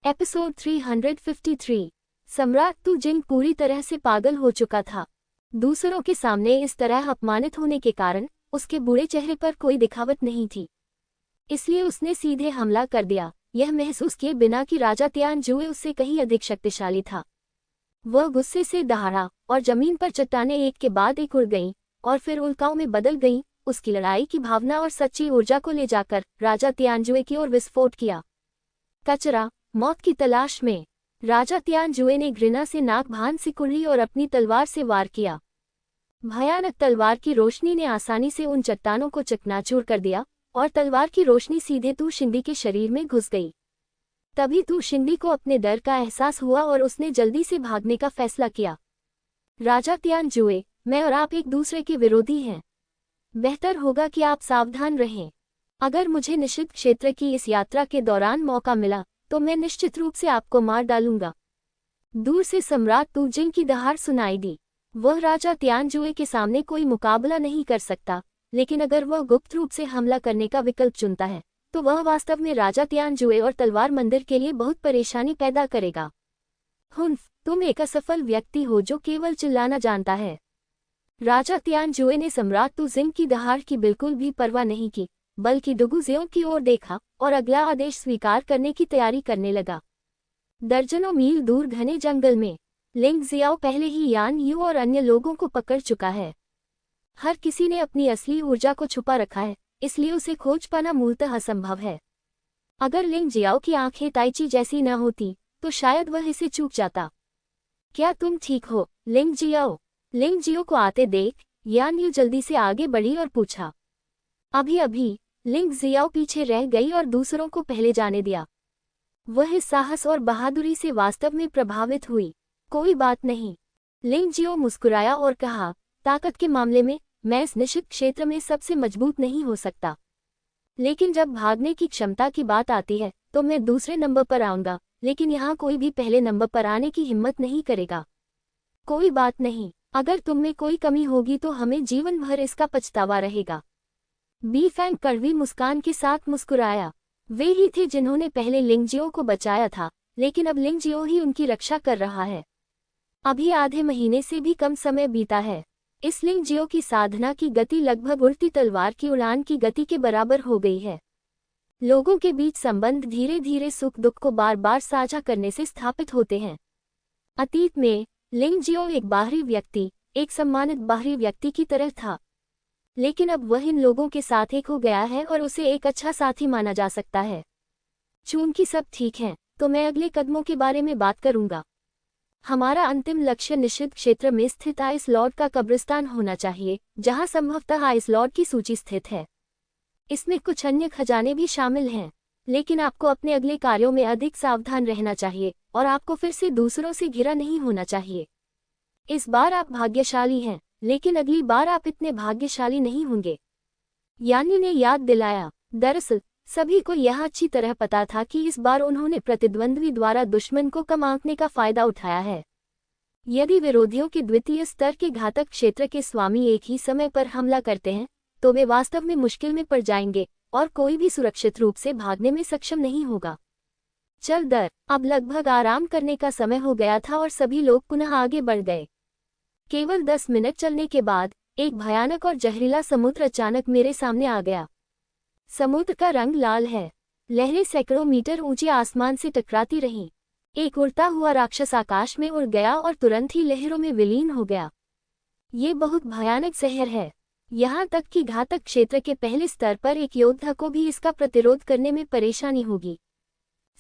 Episode 353। सम्राट तू जिन पूरी तरह से पागल हो चुका था। दूसरों के सामने इस तरह अपमानित होने के कारण उसके बूढ़े चेहरे पर कोई दिखावट नहीं थी, इसलिए उसने सीधे हमला कर दिया, यह महसूस किए बिना कि राजा तियानजुए उससे कहीं अधिक शक्तिशाली था। वह गुस्से से दहाड़ा और जमीन पर चट्टानें एक के बाद एक उड़ गईं और फिर उल्काओं में बदल गईं। उसकी लड़ाई की भावना और सच्ची ऊर्जा को ले जाकर राजा तियानजुए की ओर विस्फोट किया। कचरा, मौत की तलाश में। राजा तियानजुए ने घृणा से नाक भान सिकुड़ी और अपनी तलवार से वार किया। भयानक तलवार की रोशनी ने आसानी से उन चट्टानों को चकनाचूर कर दिया और तलवार की रोशनी सीधे तू शिंदी के शरीर में घुस गई। तभी तू शिंदी को अपने डर का एहसास हुआ और उसने जल्दी से भागने का फैसला किया। राजा तियानजुए, मैं और आप एक दूसरे के विरोधी हैं। बेहतर होगा कि आप सावधान रहें। अगर मुझे निषिद्ध क्षेत्र की इस यात्रा के दौरान मौका मिला तो मैं निश्चित रूप से आपको मार डालूंगा। दूर से सम्राट तू जिन की दहाड़ सुनाई दी। वह राजा तियानजुए के सामने कोई मुकाबला नहीं कर सकता, लेकिन अगर वह गुप्त रूप से हमला करने का विकल्प चुनता है तो वह वास्तव में राजा तियानजुए और तलवार मंदिर के लिए बहुत परेशानी पैदा करेगा। हुन्फ, तुम एक असफल व्यक्ति हो जो केवल चिल्लाना जानता है। राजा तियानजुए ने सम्राट तू जिन की दहाड़ की बिल्कुल भी परवाह नहीं की, बल्कि डुगुजियों की ओर देखा और अगला आदेश स्वीकार करने की तैयारी करने लगा। दर्जनों मील दूर घने जंगल में लिंग जियाओ पहले ही यान यू और अन्य लोगों को पकड़ चुका है। हर किसी ने अपनी असली ऊर्जा को छुपा रखा है, इसलिए उसे खोज पाना मूलतः असंभव है। अगर लिंग जियाओ की आंखें ताइची जैसी न होती तो शायद वह इसे चूक जाता। क्या तुम ठीक हो, लिंग जियाओ? लिंग जियो को आते देख यान यू जल्दी से आगे बढ़ी और पूछा। अभी लिंग जियाओ पीछे रह गई और दूसरों को पहले जाने दिया। वह इस साहस और बहादुरी से वास्तव में प्रभावित हुई। कोई बात नहीं, लिंग जियो मुस्कुराया और कहा, ताकत के मामले में मैं इस निषिद्ध क्षेत्र में सबसे मजबूत नहीं हो सकता, लेकिन जब भागने की क्षमता की बात आती है तो मैं दूसरे नंबर पर आऊंगा, लेकिन यहाँ कोई भी पहले नंबर पर आने की हिम्मत नहीं करेगा। कोई बात नहीं, अगर तुम में कोई कमी होगी तो हमें जीवन भर इसका पछतावा रहेगा। बी फैंग कड़वी मुस्कान के साथ मुस्कुराया। वे ही थे जिन्होंने पहले लिंगजियो को बचाया था, लेकिन अब लिंगजियो ही उनकी रक्षा कर रहा है। अभी आधे महीने से भी कम समय बीता है। इस लिंगजियो की साधना की गति लगभग उड़ती तलवार की उड़ान की गति के बराबर हो गई है। लोगों के बीच संबंध धीरे धीरे सुख दुख को बार बार साझा करने से स्थापित होते हैं। अतीत में लिंगजियो एक बाहरी व्यक्ति, एक सम्मानित बाहरी व्यक्ति की तरह था, लेकिन अब वह इन लोगों के साथ एक हो गया है और उसे एक अच्छा साथी माना जा सकता है। चूंकि सब ठीक है तो मैं अगले कदमों के बारे में बात करूंगा। हमारा अंतिम लक्ष्य निषिद्ध क्षेत्र में स्थित आइस लॉर्ड का कब्रिस्तान होना चाहिए, जहां संभवतः आइस लॉर्ड की सूची स्थित है। इसमें कुछ अन्य खजाने भी शामिल हैं, लेकिन आपको अपने अगले कार्यों में अधिक सावधान रहना चाहिए और आपको फिर से दूसरों से घिरा नहीं होना चाहिए। इस बार आप भाग्यशाली हैं, लेकिन अगली बार आप इतने भाग्यशाली नहीं होंगे, यानी ने याद दिलाया। दरअसल सभी को यह अच्छी तरह पता था कि इस बार उन्होंने प्रतिद्वंद्वी द्वारा दुश्मन को कम आंकने का फायदा उठाया है। यदि विरोधियों के द्वितीय स्तर के घातक क्षेत्र के स्वामी एक ही समय पर हमला करते हैं तो वे वास्तव में मुश्किल में पड़ जाएंगे और कोई भी सुरक्षित रूप से भागने में सक्षम नहीं होगा। चल दर, अब लगभग आराम करने का समय हो गया था और सभी लोग पुनः आगे बढ़ गए। केवल 10 मिनट चलने के बाद एक भयानक और जहरीला समुद्र अचानक मेरे सामने आ गया। समुद्र का रंग लाल है। लहरें सैकड़ों मीटर ऊंचे आसमान से टकराती रहीं। एक उड़ता हुआ राक्षस आकाश में उड़ गया और तुरंत ही लहरों में विलीन हो गया। ये बहुत भयानक जहर है, यहाँ तक कि घातक क्षेत्र के पहले स्तर पर एक योद्धा को भी इसका प्रतिरोध करने में परेशानी होगी।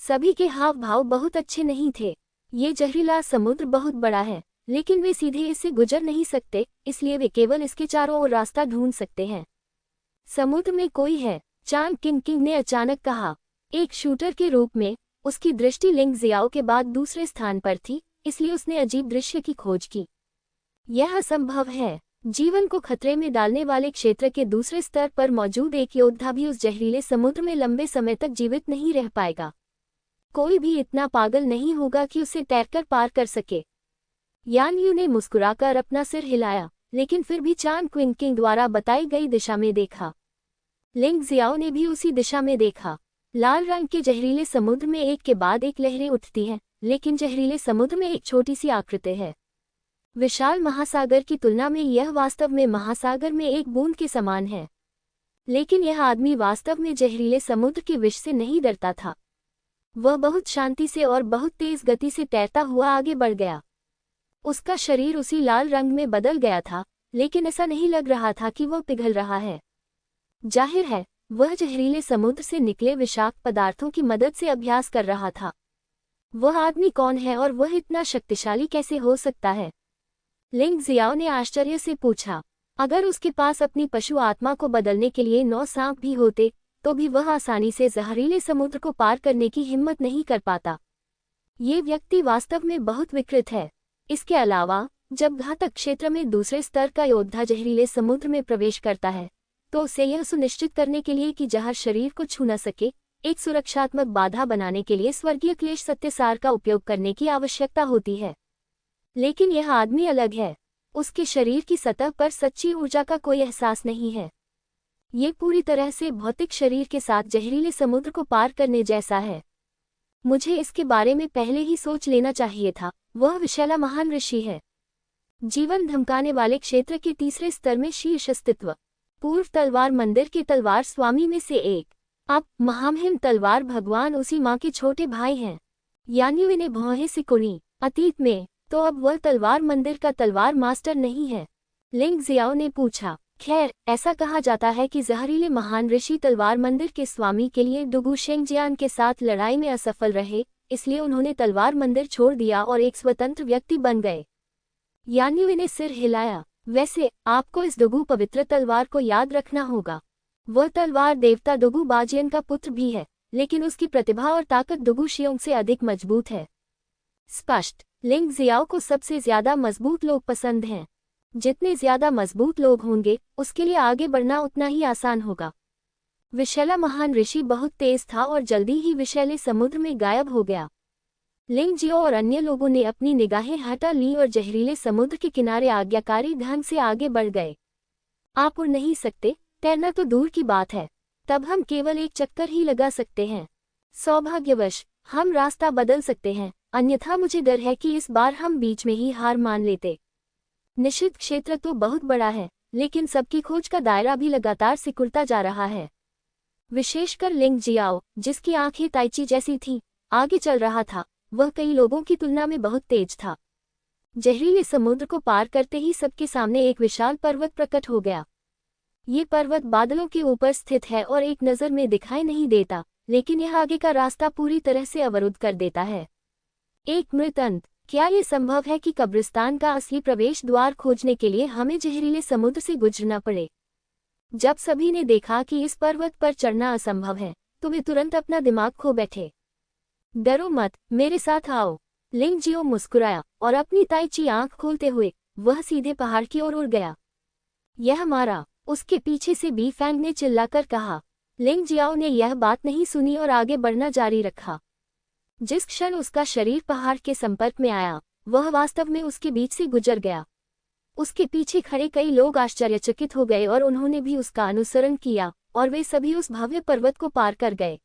सभी के हाव भाव बहुत अच्छे नहीं थे। ये जहरीला समुद्र बहुत बड़ा है, लेकिन वे सीधे इससे गुजर नहीं सकते, इसलिए वे केवल इसके चारों ओर रास्ता ढूंढ सकते हैं। समुद्र में कोई है, चांग किंग ने अचानक कहा। एक शूटर के रूप में उसकी दृष्टि लिंग जियाओ के बाद दूसरे स्थान पर थी, इसलिए उसने अजीब दृश्य की खोज की। यह असंभव है। जीवन को खतरे में डालने वाले क्षेत्र के दूसरे स्तर पर मौजूद एक योद्धा भी उस जहरीले समुद्र में लंबे समय तक जीवित नहीं रह पाएगा। कोई भी इतना पागल नहीं होगा कि उसे तैरकर पार कर सके। यान यू ने मुस्कुराकर अपना सिर हिलाया, लेकिन फिर भी चांग किंग द्वारा बताई गई दिशा में देखा। लिंग जियाओ ने भी उसी दिशा में देखा। लाल रंग के जहरीले समुद्र में एक के बाद एक लहरें उठती हैं, लेकिन जहरीले समुद्र में एक छोटी सी आकृति है। विशाल महासागर की तुलना में यह वास्तव में महासागर में एक बूंद के समान है। लेकिन यह आदमी वास्तव में जहरीले समुद्र के विष से नहीं डरता था। वह बहुत शांति से और बहुत तेज गति से तैरता हुआ आगे बढ़ गया। उसका शरीर उसी लाल रंग में बदल गया था, लेकिन ऐसा नहीं लग रहा था कि वह पिघल रहा है। जाहिर है, वह जहरीले समुद्र से निकले विषाक्त पदार्थों की मदद से अभ्यास कर रहा था। वह आदमी कौन है और वह इतना शक्तिशाली कैसे हो सकता है? लिंग जियाओ ने आश्चर्य से पूछा। अगर उसके पास अपनी पशु आत्मा को बदलने के लिए 9 सांप भी होते, तो भी वह आसानी से जहरीले समुद्र को पार करने की हिम्मत नहीं कर पाता। ये व्यक्ति वास्तव में बहुत विकृत है। इसके अलावा, जब घातक क्षेत्र में दूसरे स्तर का योद्धा जहरीले समुद्र में प्रवेश करता है, तो उसे यह सुनिश्चित करने के लिए कि जहर शरीर को छू न सके, एक सुरक्षात्मक बाधा बनाने के लिए स्वर्गीय क्लेश सत्यसार का उपयोग करने की आवश्यकता होती है। लेकिन यह आदमी अलग है। उसके शरीर की सतह पर सच्ची ऊर्जा का कोई एहसास नहीं है। ये पूरी तरह से भौतिक शरीर के साथ जहरीले समुद्र को पार करने जैसा है। मुझे इसके बारे में पहले ही सोच लेना चाहिए था। वह विशैला महान ऋषि है। जीवन धमकाने वाले क्षेत्र के तीसरे स्तर में शीर्ष अस्तित्व। पूर्व तलवार मंदिर के तलवार स्वामी में से एक। अब महामहिम तलवार भगवान उसी माँ के छोटे भाई हैं। यानी वे भौहें सिकुड़ी। अतीत में तो अब वह तलवार मंदिर का तलवार मास्टर नहीं है। लिंग जियाओ ने पूछा। खैर, ऐसा कहा जाता है कि जहरीले महान ऋषि तलवार मंदिर के स्वामी के लिए डुगू शेंगजियान के साथ लड़ाई में असफल रहे, इसलिए उन्होंने तलवार मंदिर छोड़ दिया और एक स्वतंत्र व्यक्ति बन गए। यानी ने सिर हिलाया। वैसे आपको इस डुगू पवित्र तलवार को याद रखना होगा। वह तलवार देवता डुगू बाजियन का पुत्र भी है, लेकिन उसकी प्रतिभा और ताकत डुगू शियोंग से अधिक मजबूत है। स्पष्ट। लिंग जियाओ को सबसे ज्यादा मजबूत लोग पसंद हैं। जितने ज्यादा मजबूत लोग होंगे, उसके लिए आगे बढ़ना उतना ही आसान होगा। विशैला महान ऋषि बहुत तेज था और जल्दी ही विशैले समुद्र में गायब हो गया। लिंग जियो और अन्य लोगों ने अपनी निगाहें हटा ली और जहरीले समुद्र के किनारे आज्ञाकारी ढंग से आगे बढ़ गए। आप उड़ नहीं सकते, तैरना तो दूर की बात है। तब हम केवल एक चक्कर ही लगा सकते हैं। सौभाग्यवश हम रास्ता बदल सकते हैं, अन्यथा मुझे डर है कि इस बार हम बीच में ही हार मान लेते। निषिद्ध क्षेत्र तो बहुत बड़ा है, लेकिन सबकी खोज का दायरा भी लगातार सिकुड़ता जा रहा है। विशेषकर लिंग जियाओ, जिसकी आंखें ताइची जैसी थीं, आगे चल रहा था। वह कई लोगों की तुलना में बहुत तेज था। जहरीले समुद्र को पार करते ही सबके सामने एक विशाल पर्वत प्रकट हो गया। ये पर्वत बादलों के ऊपर स्थित है और एक नज़र में दिखाई नहीं देता, लेकिन यह आगे का रास्ता पूरी तरह से अवरुद्ध कर देता है। एक मृत अंत। क्या ये संभव है कि कब्रिस्तान का असली प्रवेश द्वार खोजने के लिए हमें जहरीले समुद्र से गुजरना पड़े? जब सभी ने देखा कि इस पर्वत पर चढ़ना असंभव है, तो वे तुरंत अपना दिमाग खो बैठे। डरो मत, मेरे साथ आओ। लिंग जियो मुस्कुराया और अपनी ताइची आंख खोलते हुए वह सीधे पहाड़ की ओर उड़ गया। यह हमारा, उसके पीछे से बी फैंग ने चिल्लाकर कहा। लिंग जियाओ ने यह बात नहीं सुनी और आगे बढ़ना जारी रखा। जिस क्षण उसका शरीर पहाड़ के संपर्क में आया, वह वास्तव में उसके बीच से गुजर गया। उसके पीछे खड़े कई लोग आश्चर्यचकित हो गए और उन्होंने भी उसका अनुसरण किया, और वे सभी उस भव्य पर्वत को पार कर गए।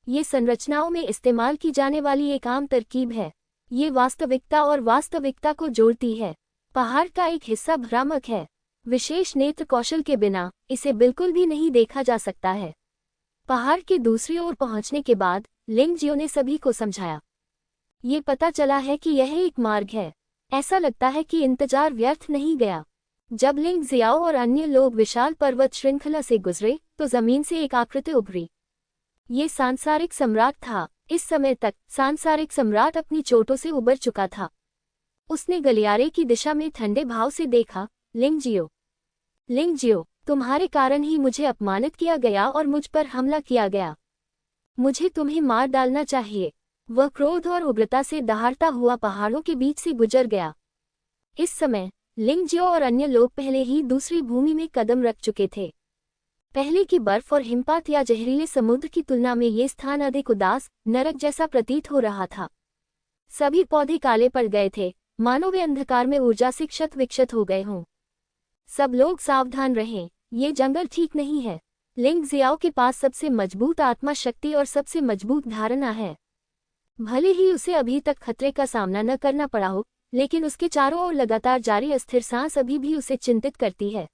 ये संरचनाओं में इस्तेमाल की जाने वाली एक आम तरकीब है। ये वास्तविकता और वास्तविकता को जोड़ती है। पहाड़ का एक हिस्सा भ्रामक है। विशेष नेत्र कौशल के बिना इसे बिल्कुल भी नहीं देखा जा सकता है। पहाड़ के दूसरी ओर पहुंचने के बाद लिंग जियो ने सभी को समझाया। ये पता चला है कि यह एक मार्ग है। ऐसा लगता है कि इंतजार व्यर्थ नहीं गया। जब लिंग जियाओ और अन्य लोग विशाल पर्वत श्रृंखला से गुजरे, तो जमीन से एक आकृति उभरी। ये सांसारिक सम्राट था। इस समय तक सांसारिक सम्राट अपनी चोटों से उबर चुका था। उसने गलियारे की दिशा में ठंडे भाव से देखा। लिंग जियो, तुम्हारे कारण ही मुझे अपमानित किया गया और मुझ पर हमला किया गया। मुझे तुम्हें मार डालना चाहिए। वह क्रोध और उग्रता से दहाड़ता हुआ पहाड़ों के बीच से गुजर गया। इस समय लिंग जियो और अन्य लोग पहले ही दूसरी भूमि में कदम रख चुके थे। पहले की बर्फ और हिमपात या जहरीले समुद्र की तुलना में ये स्थान अधिक उदास, नरक जैसा प्रतीत हो रहा था। सभी पौधे काले पड़ गए थे, मानो वे अंधकार में ऊर्जा से क्षत विक्षत हो गए हों। सब लोग सावधान रहें, ये जंगल ठीक नहीं है। लिंग जियाओ के पास सबसे मजबूत आत्मा शक्ति और सबसे मजबूत धारणा है। भले ही उसे अभी तक खतरे का सामना न करना पड़ा हो, लेकिन उसके चारों ओर लगातार जारी अस्थिर सांस अभी भी उसे चिंतित करती है।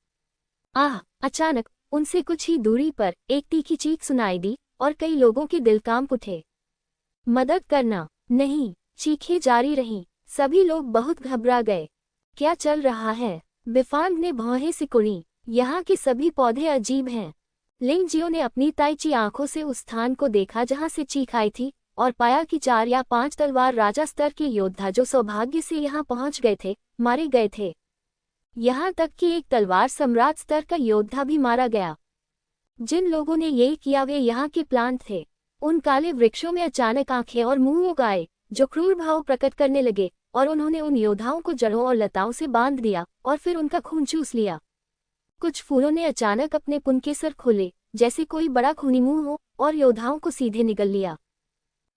अचानक उनसे कुछ ही दूरी पर एक तीखी चीख सुनाई दी और कई लोगों के दिल कांप उठे। मदद करना! नहीं! चीखें जारी रहीं। सभी लोग बहुत घबरा गए। क्या चल रहा है? बिफांग ने भौहें सिकुड़ी। यहाँ के सभी पौधे अजीब हैं। लिंग जियो ने अपनी ताइची आंखों से उस स्थान को देखा जहाँ से चीख आई थी और पाया कि 4 या 5 तलवार राजा स्तर के योद्धा जो सौभाग्य से यहाँ पहुँच गए थे, मारे गए थे। यहाँ तक कि एक तलवार सम्राट स्तर का योद्धा भी मारा गया। जिन लोगों ने ये किया वे यहाँ के प्लांट थे। उन काले वृक्षों में अचानक आंखें और मुंह उग आए जो क्रूर भाव प्रकट करने लगे और उन्होंने उन योद्धाओं को जड़ों और लताओं से बांध दिया और फिर उनका खून चूस लिया। कुछ फूलों ने अचानक अपने पुनकेसर खोले जैसे कोई बड़ा खूनी मुंह हो और योद्धाओं को सीधे निगल लिया।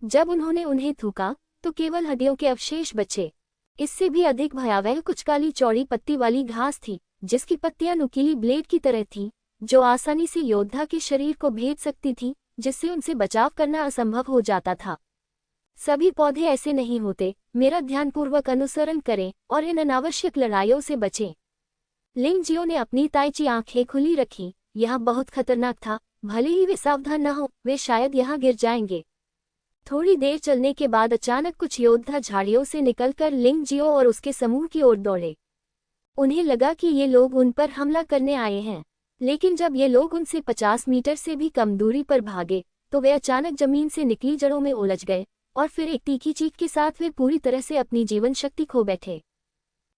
जब उन्होंने उन्हें थूका तो केवल हड्डियों के अवशेष बचे। इससे भी अधिक भयावह कुछ काली चौड़ी पत्ती वाली घास थी जिसकी पत्तियां नुकीली ब्लेड की तरह थीं, जो आसानी से योद्धा के शरीर को भेद सकती थीं, जिससे उनसे बचाव करना असंभव हो जाता था। सभी पौधे ऐसे नहीं होते। मेरा ध्यानपूर्वक अनुसरण करें और इन अनावश्यक लड़ाइयों से बचें। लिंग जियो ने अपनी ताइची आंखें खुली रखीं। यह बहुत खतरनाक था। भले ही वे सावधान न हो, वे शायद यहाँ गिर जाएंगे। थोड़ी देर चलने के बाद अचानक कुछ योद्धा झाड़ियों से निकलकर लिंग जियो और उसके समूह की ओर दौड़े। उन्हें लगा कि ये लोग उन पर हमला करने आए हैं, लेकिन जब ये लोग उनसे 50 मीटर से भी कम दूरी पर भागे तो वे अचानक जमीन से निकली जड़ों में उलझ गए और फिर एक तीखी चीख के साथ वे पूरी तरह से अपनी जीवन शक्ति खो बैठे।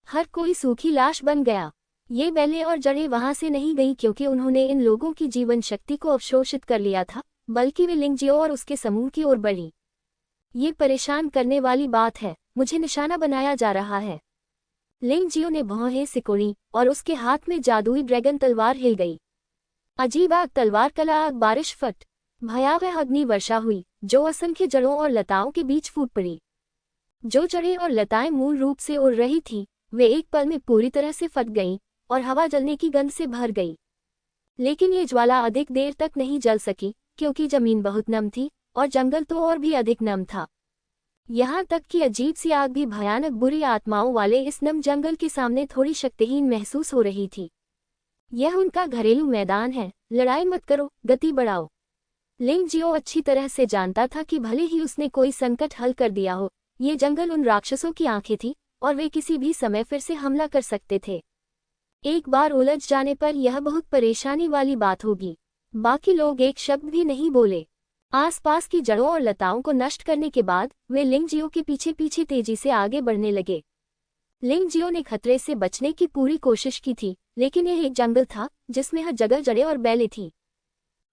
हर कोई सूखी लाश बन गया। ये बेलें और जड़ें वहां से नहीं गईं क्योंकि उन्होंने इन लोगों की जीवन शक्ति को अवशोषित कर लिया था, बल्कि वे लिंग जियो और उसके समूह की ओर बढ़ी। ये परेशान करने वाली बात है। मुझे निशाना बनाया जा रहा है। लिंग जियो ने भौहें सिकोड़ी और उसके हाथ में जादुई ड्रैगन तलवार हिल गई। अजीब आग तलवार कला आग बारिश फट। भयावह अग्नि वर्षा हुई जो असंख्य जड़ों और लताओं के बीच फूट पड़ी। जो जड़ें और लताएं मूल रूप से उड़ रही थीं, वे एक पल में पूरी तरह से फट गईं और हवा जलने की गंध से भर गई। लेकिन ये ज्वाला अधिक देर तक नहीं जल सकी क्योंकि जमीन बहुत नम थी और जंगल तो और भी अधिक नम था। यहाँ तक कि अजीब सी आग भी भयानक बुरी आत्माओं वाले इस नम जंगल के सामने थोड़ी शक्तिहीन महसूस हो रही थी। यह उनका घरेलू मैदान है। लड़ाई मत करो, गति बढ़ाओ। लिंग जियो अच्छी तरह से जानता था कि भले ही उसने कोई संकट हल कर दिया हो, ये जंगल उन राक्षसों की आंखें थी और वे किसी भी समय फिर से हमला कर सकते थे। एक बार उलझ जाने पर यह बहुत परेशानी वाली बात होगी। बाकी लोग एक शब्द भी नहीं बोले। आसपास की जड़ों और लताओं को नष्ट करने के बाद वे लिंग जियो के पीछे पीछे तेजी से आगे बढ़ने लगे। लिंग जियो ने खतरे से बचने की पूरी कोशिश की थी, लेकिन यह एक जंगल था जिसमें हर जगह जड़ें और बेलें थीं।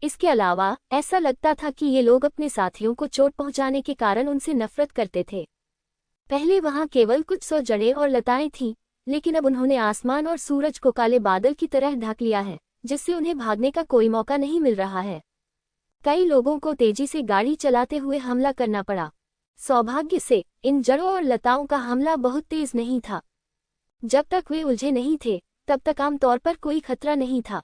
इसके अलावा ऐसा लगता था कि ये लोग अपने साथियों को चोट पहुंचाने के कारण उनसे नफरत करते थे। पहले वहां केवल कुछ 100 जड़ें और लताएं थीं, लेकिन अब उन्होंने आसमान और सूरज को काले बादल की तरह ढक लिया है, जिससे उन्हें भागने का कोई मौका नहीं मिल रहा है। कई लोगों को तेजी से गाड़ी चलाते हुए हमला करना पड़ा। सौभाग्य से इन जड़ों और लताओं का हमला बहुत तेज नहीं था। जब तक वे उलझे नहीं थे तब तक आमतौर पर कोई खतरा नहीं था।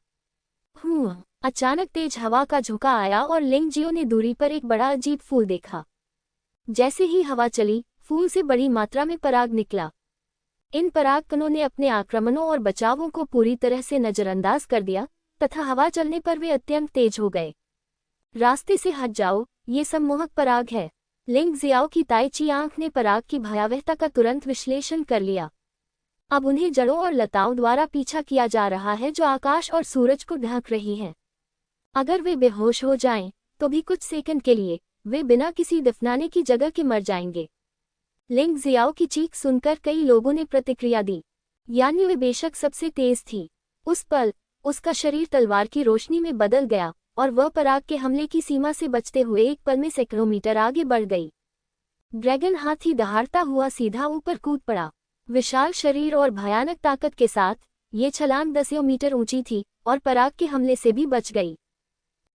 अचानक तेज हवा का झोंका आया और लिंग जियो ने दूरी पर एक बड़ा अजीब फूल देखा। जैसे ही हवा चली, फूल से बड़ी मात्रा में पराग निकला। इन पराग कणों ने अपने आक्रमणों और बचावों को पूरी तरह से नजरअंदाज कर दिया तथा हवा चलने पर वे अत्यंत तेज हो गए। रास्ते से हट जाओ, ये सम्मोहक पराग है। लिंग जियाओ की ताइची आंख ने पराग की भयावहता का तुरंत विश्लेषण कर लिया। अब उन्हें जड़ों और लताओं द्वारा पीछा किया जा रहा है जो आकाश और सूरज को ढक रही हैं। अगर वे बेहोश हो जाएं, तो भी कुछ सेकंड के लिए वे बिना किसी दफनाने की जगह के मर जाएंगे। लिंग जियाओ की चीख सुनकर कई लोगों ने प्रतिक्रिया दी, यानी वे बेशक सबसे तेज थी। उस पल उसका शरीर तलवार की रोशनी में बदल गया और वह पराग के हमले की सीमा से बचते हुए एक पल में सैकड़ों मीटर आगे बढ़ गई। ड्रैगन हाथी दहाड़ता हुआ सीधा ऊपर कूद पड़ा। विशाल शरीर और भयानक ताकत के साथ ये छलांग 10 मीटर ऊंची थी और पराग के हमले से भी बच गई।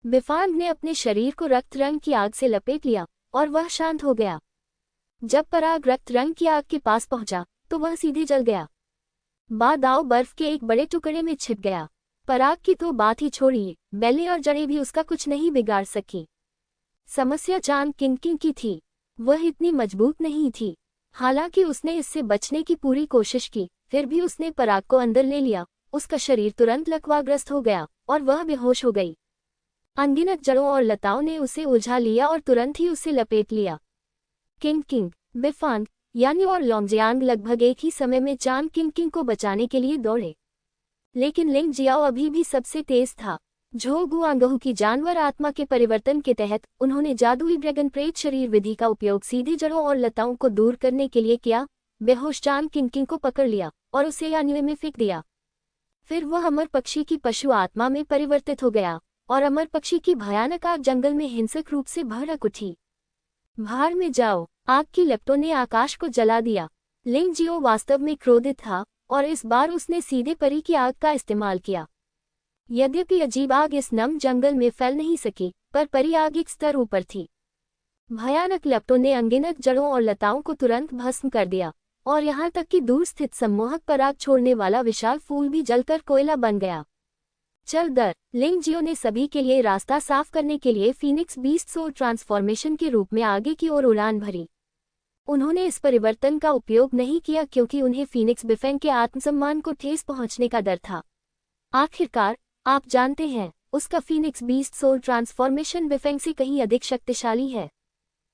बिफांग ने अपने शरीर को रक्त रंग की आग से लपेट लिया और वह शांत हो गया। जब पराग रक्त रंग की आग के पास पहुंचा तो वह सीधे जल गया। बादाओ बर्फ के एक बड़े टुकड़े में छिप गया। पराग की तो बात ही छोड़िए, बेलें और जड़ें भी उसका कुछ नहीं बिगाड़ सकी। समस्या चांद किंग की थी। वह इतनी मजबूत नहीं थी। हालांकि उसने इससे बचने की पूरी कोशिश की, फिर भी उसने पराग को अंदर ले लिया। उसका शरीर तुरंत लकवाग्रस्त हो गया और वह बेहोश हो गई। अनगिनत जड़ों और लताओं ने उसे उलझा लिया और तुरंत ही उसे लपेट लिया। किंग बिफांग यानी और लोंगजियांग लगभग एक ही समय में चांद किंग को बचाने के लिए दौड़े। लेकिन लिंग जियाओ अभी भी सबसे तेज था। झो गुआंगहू की जानवर आत्मा के परिवर्तन के तहत उन्होंने जादुई ड्रैगन प्रेत शरीर विधि का उपयोग सीधे जड़ों और लताओं को दूर करने के लिए किया। बेहोश चांद किंग को पकड़ लिया और उसे यान्युए में फेंक दिया। फिर वह अमर पक्षी की पशु आत्मा में परिवर्तित हो गया और अमर पक्षी की भयानक आग जंगल में हिंसक रूप से भड़क उठी। भाड़ में जाओ, आग की लपटों ने आकाश को जला दिया। लिंग जियो वास्तव में क्रोधित था और इस बार उसने सीधे परी की आग का इस्तेमाल किया। यद्यपि अजीब आग इस नम जंगल में फैल नहीं सकी, पर परी आग एक स्तर ऊपर थी। भयानक लपटों ने अनगिनत जड़ों और लताओं को तुरंत भस्म कर दिया और यहाँ तक कि दूर स्थित सम्मोहक पराग छोड़ने वाला विशाल फूल भी जलकर कोयला बन गया। चल दर, लिंग जियो ने सभी के लिए रास्ता साफ करने के लिए फीनिक्स बीस्ट सोल ट्रांसफॉर्मेशन के रूप में आगे की ओर उड़ान भरी। उन्होंने इस परिवर्तन का उपयोग नहीं किया क्योंकि उन्हें फीनिक्स बिफेंग के आत्मसम्मान को ठेस पहुंचने का डर था। आखिरकार, आप जानते हैं, उसका फीनिक्स बीस्ट सोल ट्रांसफॉर्मेशन बिफेंग से कहीं अधिक शक्तिशाली है।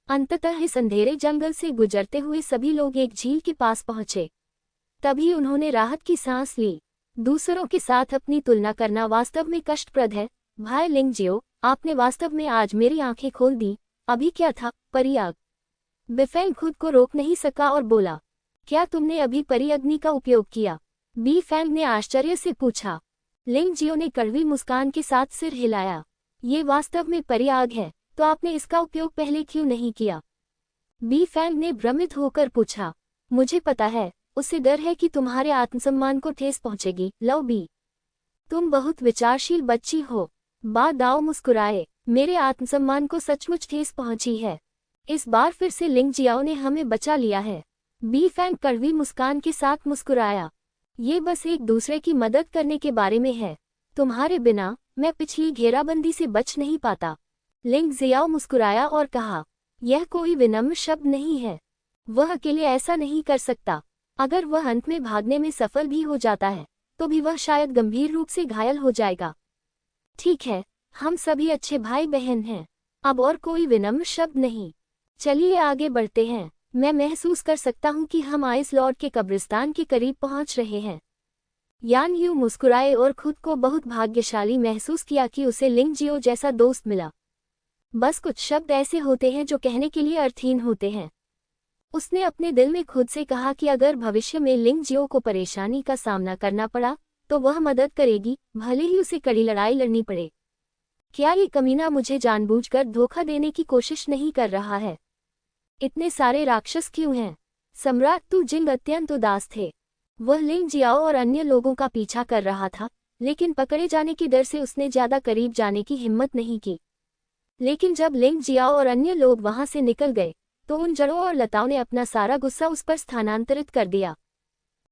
अंततः इस अंधेरे जंगल से गुजरते हुए सभी लोग एक झील के पास पहुंचे। तभी उन्होंने राहत की सांस ली। दूसरों के साथ अपनी तुलना करना वास्तव में कष्टप्रद है। भाई लिंग जियो, आपने वास्तव में आज मेरी आंखें खोल दी। अभी क्या था, परी आग? बिफेंग खुद को रोक नहीं सका और बोला, क्या तुमने अभी परी अग्नि का उपयोग किया? बी फैंग ने आश्चर्य से पूछा। लिंग जियो ने कड़वी मुस्कान के साथ सिर हिलाया। ये वास्तव में परी आग है, तो आपने इसका उपयोग पहले क्यों नहीं किया? बी फैंग ने भ्रमित होकर पूछा। मुझे पता है, उससे डर है कि तुम्हारे आत्मसम्मान को ठेस पहुंचेगी। लव बी, तुम बहुत विचारशील बच्ची हो। बा दाओ मुस्कुराए, मेरे आत्मसम्मान को सचमुच ठेस पहुंची है। इस बार फिर से लिंग जियाओ ने हमें बचा लिया है। बी फैंग कड़वी मुस्कान के साथ मुस्कुराया। ये बस एक दूसरे की मदद करने के बारे में है। तुम्हारे बिना मैं पिछली घेराबंदी से बच नहीं पाता। लिंग जियाओ मुस्कुराया और कहा, यह कोई विनम्र शब्द नहीं है। वह अकेले ऐसा नहीं कर सकता। अगर वह अंत में भागने में सफल भी हो जाता है, तो भी वह शायद गंभीर रूप से घायल हो जाएगा। ठीक है, हम सभी अच्छे भाई बहन हैं। अब और कोई विनम्र शब्द नहीं। चलिए आगे बढ़ते हैं। मैं महसूस कर सकता हूँ कि हम आइस लॉर्ड के कब्रिस्तान के करीब पहुँच रहे हैं। यान यू मुस्कुराए और खुद को बहुत भाग्यशाली महसूस किया कि उसे लिंग जियो जैसा दोस्त मिला। बस कुछ शब्द ऐसे होते हैं जो कहने के लिए अर्थहीन होते हैं। उसने अपने दिल में खुद से कहा कि अगर भविष्य में लिंग जियो को परेशानी का सामना करना पड़ा, तो वह मदद करेगी, भले ही उसे कड़ी लड़ाई लड़नी पड़े। क्या ये कमीना मुझे जानबूझकर धोखा देने की कोशिश नहीं कर रहा है? इतने सारे राक्षस क्यों हैं? सम्राट तू जिंग अत्यंत उदास थे। वह लिंग जियाओ और अन्य लोगों का पीछा कर रहा था, लेकिन पकड़े जाने की डर से उसने ज्यादा करीब जाने की हिम्मत नहीं की। लेकिन जब लिंग जियाओ और अन्य लोग वहां से निकल गए, तो उन जड़ों और लताओं ने अपना सारा गुस्सा उस पर स्थानांतरित कर दिया।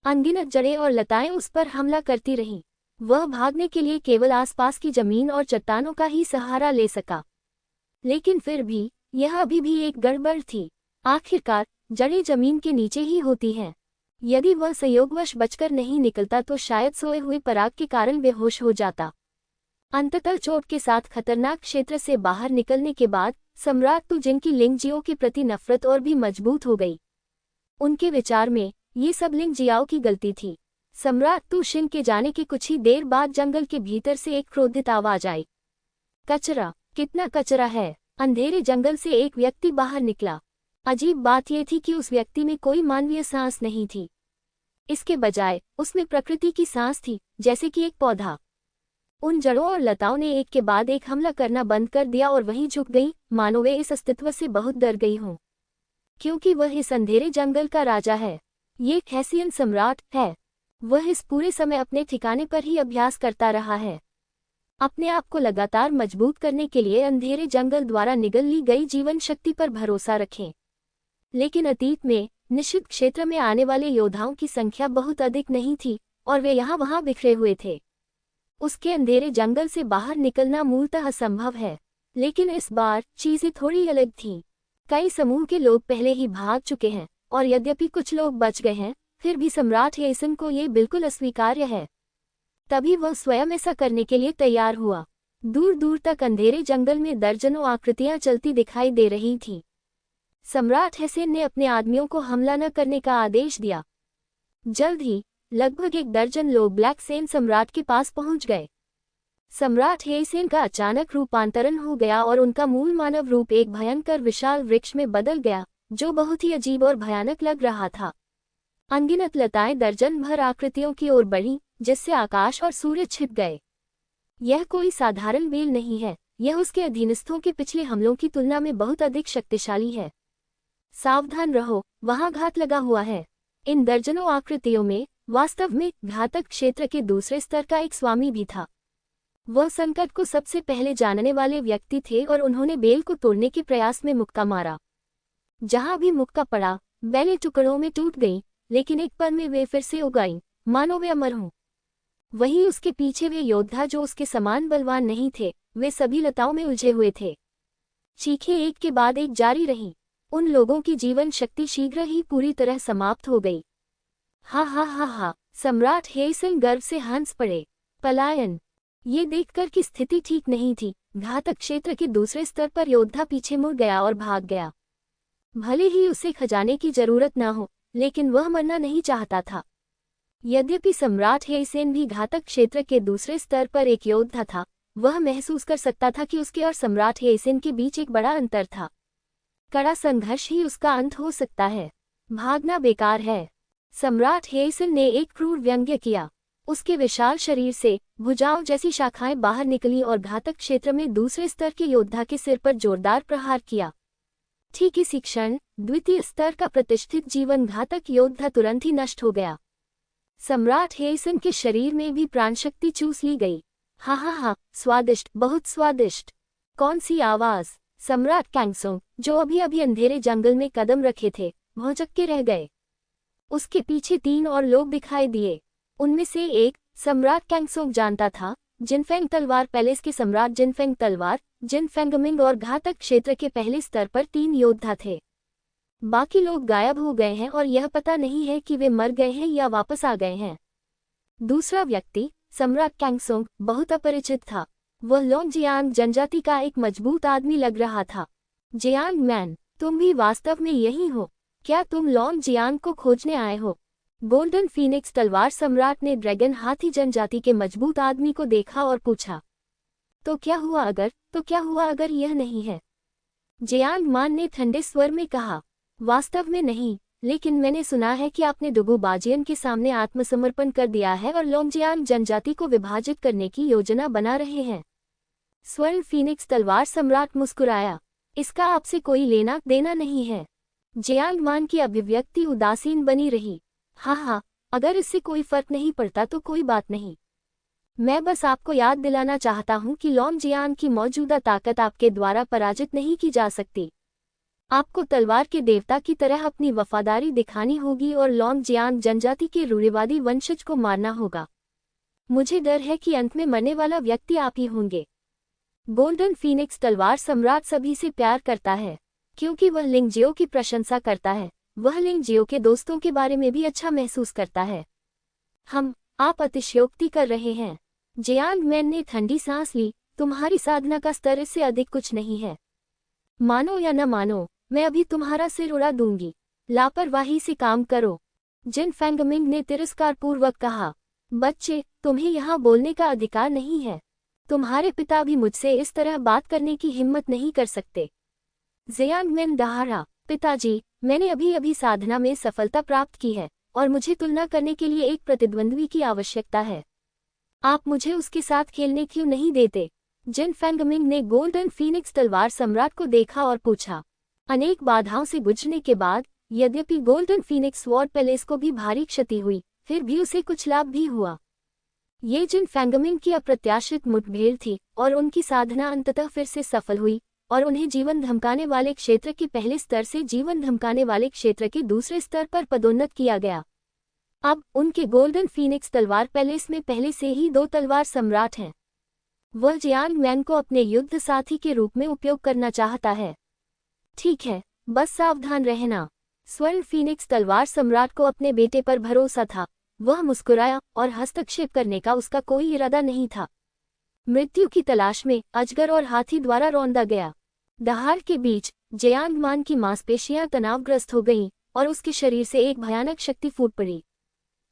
अनगिनत जड़ें और लताएं उस पर हमला करती रहीं। वह भागने के लिए केवल आसपास की जमीन और चट्टानों का ही सहारा ले सका। लेकिन फिर भी यह अभी भी एक गड़बड़ थी। आखिरकार जड़ें जमीन के नीचे ही होती हैं। यदि वह संयोगवश बचकर नहीं निकलता तो शायद सोए हुए पराग के कारण बेहोश हो जाता। अंततः चोट के साथ खतरनाक क्षेत्र से बाहर निकलने के बाद सम्राट तू जिंग की लिंग जियो के प्रति नफरत और भी मजबूत हो गई। उनके विचार में ये सब लिंग जियाओ की गलती थी। सम्राट तू शिंग के जाने के कुछ ही देर बाद जंगल के भीतर से एक क्रोधित आवाज आई। कचरा, कितना कचरा है। अंधेरे जंगल से एक व्यक्ति बाहर निकला। अजीब बात यह थी कि उस व्यक्ति में कोई मानवीय सांस नहीं थी। इसके बजाय उसमें प्रकृति की सांस थी, जैसे कि एक पौधा। उन जड़ों और लताओं ने एक के बाद एक हमला करना बंद कर दिया और वहीं झुक गई, मानो वे इस अस्तित्व से बहुत डर गई हों। क्योंकि वह इस अंधेरे जंगल का राजा है। ये हैसियन सम्राट है। वह इस पूरे समय अपने ठिकाने पर ही अभ्यास करता रहा है। अपने आप को लगातार मजबूत करने के लिए अंधेरे जंगल द्वारा निगल ली गई जीवन शक्ति पर भरोसा रखें। लेकिन अतीत में निश्चित क्षेत्र में आने वाले योद्धाओं की संख्या बहुत अधिक नहीं थी और वे यहाँ वहाँ बिखरे हुए थे। उसके अंधेरे जंगल से बाहर निकलना मूलतः असंभव है, लेकिन इस बार चीजें थोड़ी अलग थीं। कई समूह के लोग पहले ही भाग चुके हैं, और यद्यपि कुछ लोग बच गए हैं, फिर भी सम्राट हेसन को ये बिल्कुल अस्वीकार्य है। तभी वह स्वयं ऐसा करने के लिए तैयार हुआ। दूर दूर तक अंधेरे जंगल में दर्जनों आकृतियां चलती दिखाई दे रही थीं। सम्राट हेसेन ने अपने आदमियों को हमला न करने का आदेश दिया। जल्द ही लगभग 1 दर्जन लोग ब्लैक सेन सम्राट के पास पहुंच गए। सम्राट हेसेन का अचानक रूपांतरण हो गया और उनका मूल मानव रूप एक भयंकर विशाल वृक्ष में बदल गया, जो बहुत ही अजीब और भयानक लग रहा था। अनगिनत लताएं दर्जन भर आकृतियों की ओर बढ़ीं, जिससे आकाश और सूर्य छिप गए। यह कोई साधारण बेल नहीं है, यह उसके अधीनस्थों के पिछले हमलों की तुलना में बहुत अधिक शक्तिशाली है। सावधान रहो, वहां घात लगा हुआ है। इन दर्जनों आकृतियों में वास्तव में घातक क्षेत्र के दूसरे स्तर का एक स्वामी भी था। वह संकट को सबसे पहले जानने वाले व्यक्ति थे और उन्होंने बेल को तोड़ने के प्रयास में मुक्का मारा। जहां भी मुक्का पड़ा, बेलें टुकड़ों में टूट गईं, लेकिन एक पल में वे फिर से उगाईं, मानो वे अमर हों। वहीं उसके पीछे वे योद्धा जो उसके समान बलवान नहीं थे, वे सभी लताओं में उलझे हुए थे। चीखें एक के बाद एक जारी रहीं। उन लोगों की जीवन शक्ति शीघ्र ही पूरी तरह समाप्त हो गई। हा हा हा हा, सम्राट हेसन गर्व से हंस पड़े। पलायन। ये देखकर कि स्थिति ठीक नहीं थी, घातक क्षेत्र के दूसरे स्तर पर योद्धा पीछे मुड़ गया और भाग गया। भले ही उसे खजाने की जरूरत न हो, लेकिन वह मरना नहीं चाहता था। यद्यपि सम्राट हेसेन भी घातक क्षेत्र के दूसरे स्तर पर एक योद्धा था, वह महसूस कर सकता था कि उसके और सम्राट हेसेन के बीच एक बड़ा अंतर था। कड़ा संघर्ष ही उसका अंत हो सकता है। भागना बेकार है। सम्राट हेसन ने एक क्रूर व्यंग्य किया। उसके विशाल शरीर से भुजाओं जैसी शाखाएं बाहर निकली और घातक क्षेत्र में दूसरे स्तर के योद्धा के सिर पर जोरदार प्रहार किया। ठीक इसी क्षण द्वितीय स्तर का प्रतिष्ठित जीवन घातक योद्धा तुरंत ही नष्ट हो गया। सम्राट हेसन के शरीर में भी प्राणशक्ति चूस ली गई। हा हा हा, स्वादिष्ट, बहुत स्वादिष्ट। कौन सी आवाज! सम्राट कैंगसोंग, जो अभी अभी अंधेरे जंगल में कदम रखे थे, भौचक्के के रह गए। उसके पीछे 3 और लोग दिखाई दिए। उनमें से एक सम्राट कैंगसोंग जानता था। जिनफेंग तलवार पैलेस के सम्राट जिनफेंग तलवार, जिनफेंगमिंग और घातक क्षेत्र के पहले स्तर पर 3 योद्धा थे। बाकी लोग गायब हो गए हैं और यह पता नहीं है कि वे मर गए हैं या वापस आ गए हैं। दूसरा व्यक्ति सम्राट कैंगसोंग बहुत अपरिचित था। वह लोंग जियांग जनजाति का एक मजबूत आदमी लग रहा था। जियांग मैन, तुम भी वास्तव में यही हो? क्या तुम लोंग जियांग को खोजने आए हो? गोल्डन फीनिक्स तलवार सम्राट ने ड्रैगन हाथी जनजाति के मजबूत आदमी को देखा और पूछा, तो क्या हुआ अगर यह नहीं है? जियांग मान ने ठंडे स्वर में कहा, वास्तव में नहीं, लेकिन मैंने सुना है कि आपने दुगु बाजियन के सामने आत्मसमर्पण कर दिया है और लोंगजियांग जनजाति को विभाजित करने की योजना बना रहे हैं। स्वर्ण फीनिक्स तलवार सम्राट मुस्कुराया, इसका आपसे कोई लेना देना नहीं है। जियांग मान की अभिव्यक्ति उदासीन बनी रही। हाँ, अगर इससे कोई फर्क नहीं पड़ता तो कोई बात नहीं। मैं बस आपको याद दिलाना चाहता हूँ कि लोंगजियांग की मौजूदा ताकत आपके द्वारा पराजित नहीं की जा सकती। आपको तलवार के देवता की तरह अपनी वफादारी दिखानी होगी और लोंगजियांग जनजाति के रूढ़िवादी वंशज को मारना होगा। मुझे डर है कि अंत में मरने वाला व्यक्ति आप ही होंगे। गोल्डन फीनिक्स तलवार सम्राट सभी से प्यार करता है, क्योंकि वह लिंगजियो की प्रशंसा करता है। वह लिंगजियो के दोस्तों के बारे में भी अच्छा महसूस करता है। आप अतिशयोक्ति कर रहे हैं। जियांग मैन ने ठंडी सांस ली। तुम्हारी साधना का स्तर इससे अधिक कुछ नहीं है। मानो या न मानो, मैं अभी तुम्हारा सिर उड़ा दूंगी। लापरवाही से काम करो। जिन फेंगमिंग ने तिरस्कारपूर्वक कहा, बच्चे, तुम्हें यहाँ बोलने का अधिकार नहीं है। तुम्हारे पिता भी मुझसे इस तरह बात करने की हिम्मत नहीं कर सकते। जियांग मैन दहाड़ा, पिताजी, मैंने अभी अभी साधना में सफलता प्राप्त की है और मुझे तुलना करने के लिए एक प्रतिद्वंद्वी की आवश्यकता है। आप मुझे उसके साथ खेलने क्यों नहीं देते? जिन फेंगमिंग ने गोल्डन फीनिक्स तलवार सम्राट को देखा और पूछा। अनेक बाधाओं से गुजरने के बाद, यद्यपि गोल्डन फीनिक्स वॉर पैलेस को भी भारी क्षति हुई, फिर भी उसे कुछ लाभ भी हुआ। ये जिन फेंगमिंग की अप्रत्याशित मुठभेड़ थी और उनकी साधना अंततः फिर से सफल हुई और उन्हें जीवन धमकाने वाले क्षेत्र के पहले स्तर से जीवन धमकाने वाले क्षेत्र के दूसरे स्तर पर पदोन्नत किया गया। अब उनके गोल्डन फीनिक्स तलवार पैलेस में पहले से ही 2 तलवार सम्राट हैं। वह जियांग मैन को अपने युद्ध साथी के रूप में उपयोग करना चाहता है। ठीक है, बस सावधान रहना। स्वर्ण फीनिक्स तलवार सम्राट को अपने बेटे पर भरोसा था। वह मुस्कुराया और हस्तक्षेप करने का उसका कोई इरादा नहीं था। मृत्यु की तलाश में अजगर और हाथी द्वारा रौंदा गया। दहाड़ के बीच जियांग मान की मांसपेशियां तनावग्रस्त हो गईं और उसके शरीर से एक भयानक शक्ति फूट पड़ी।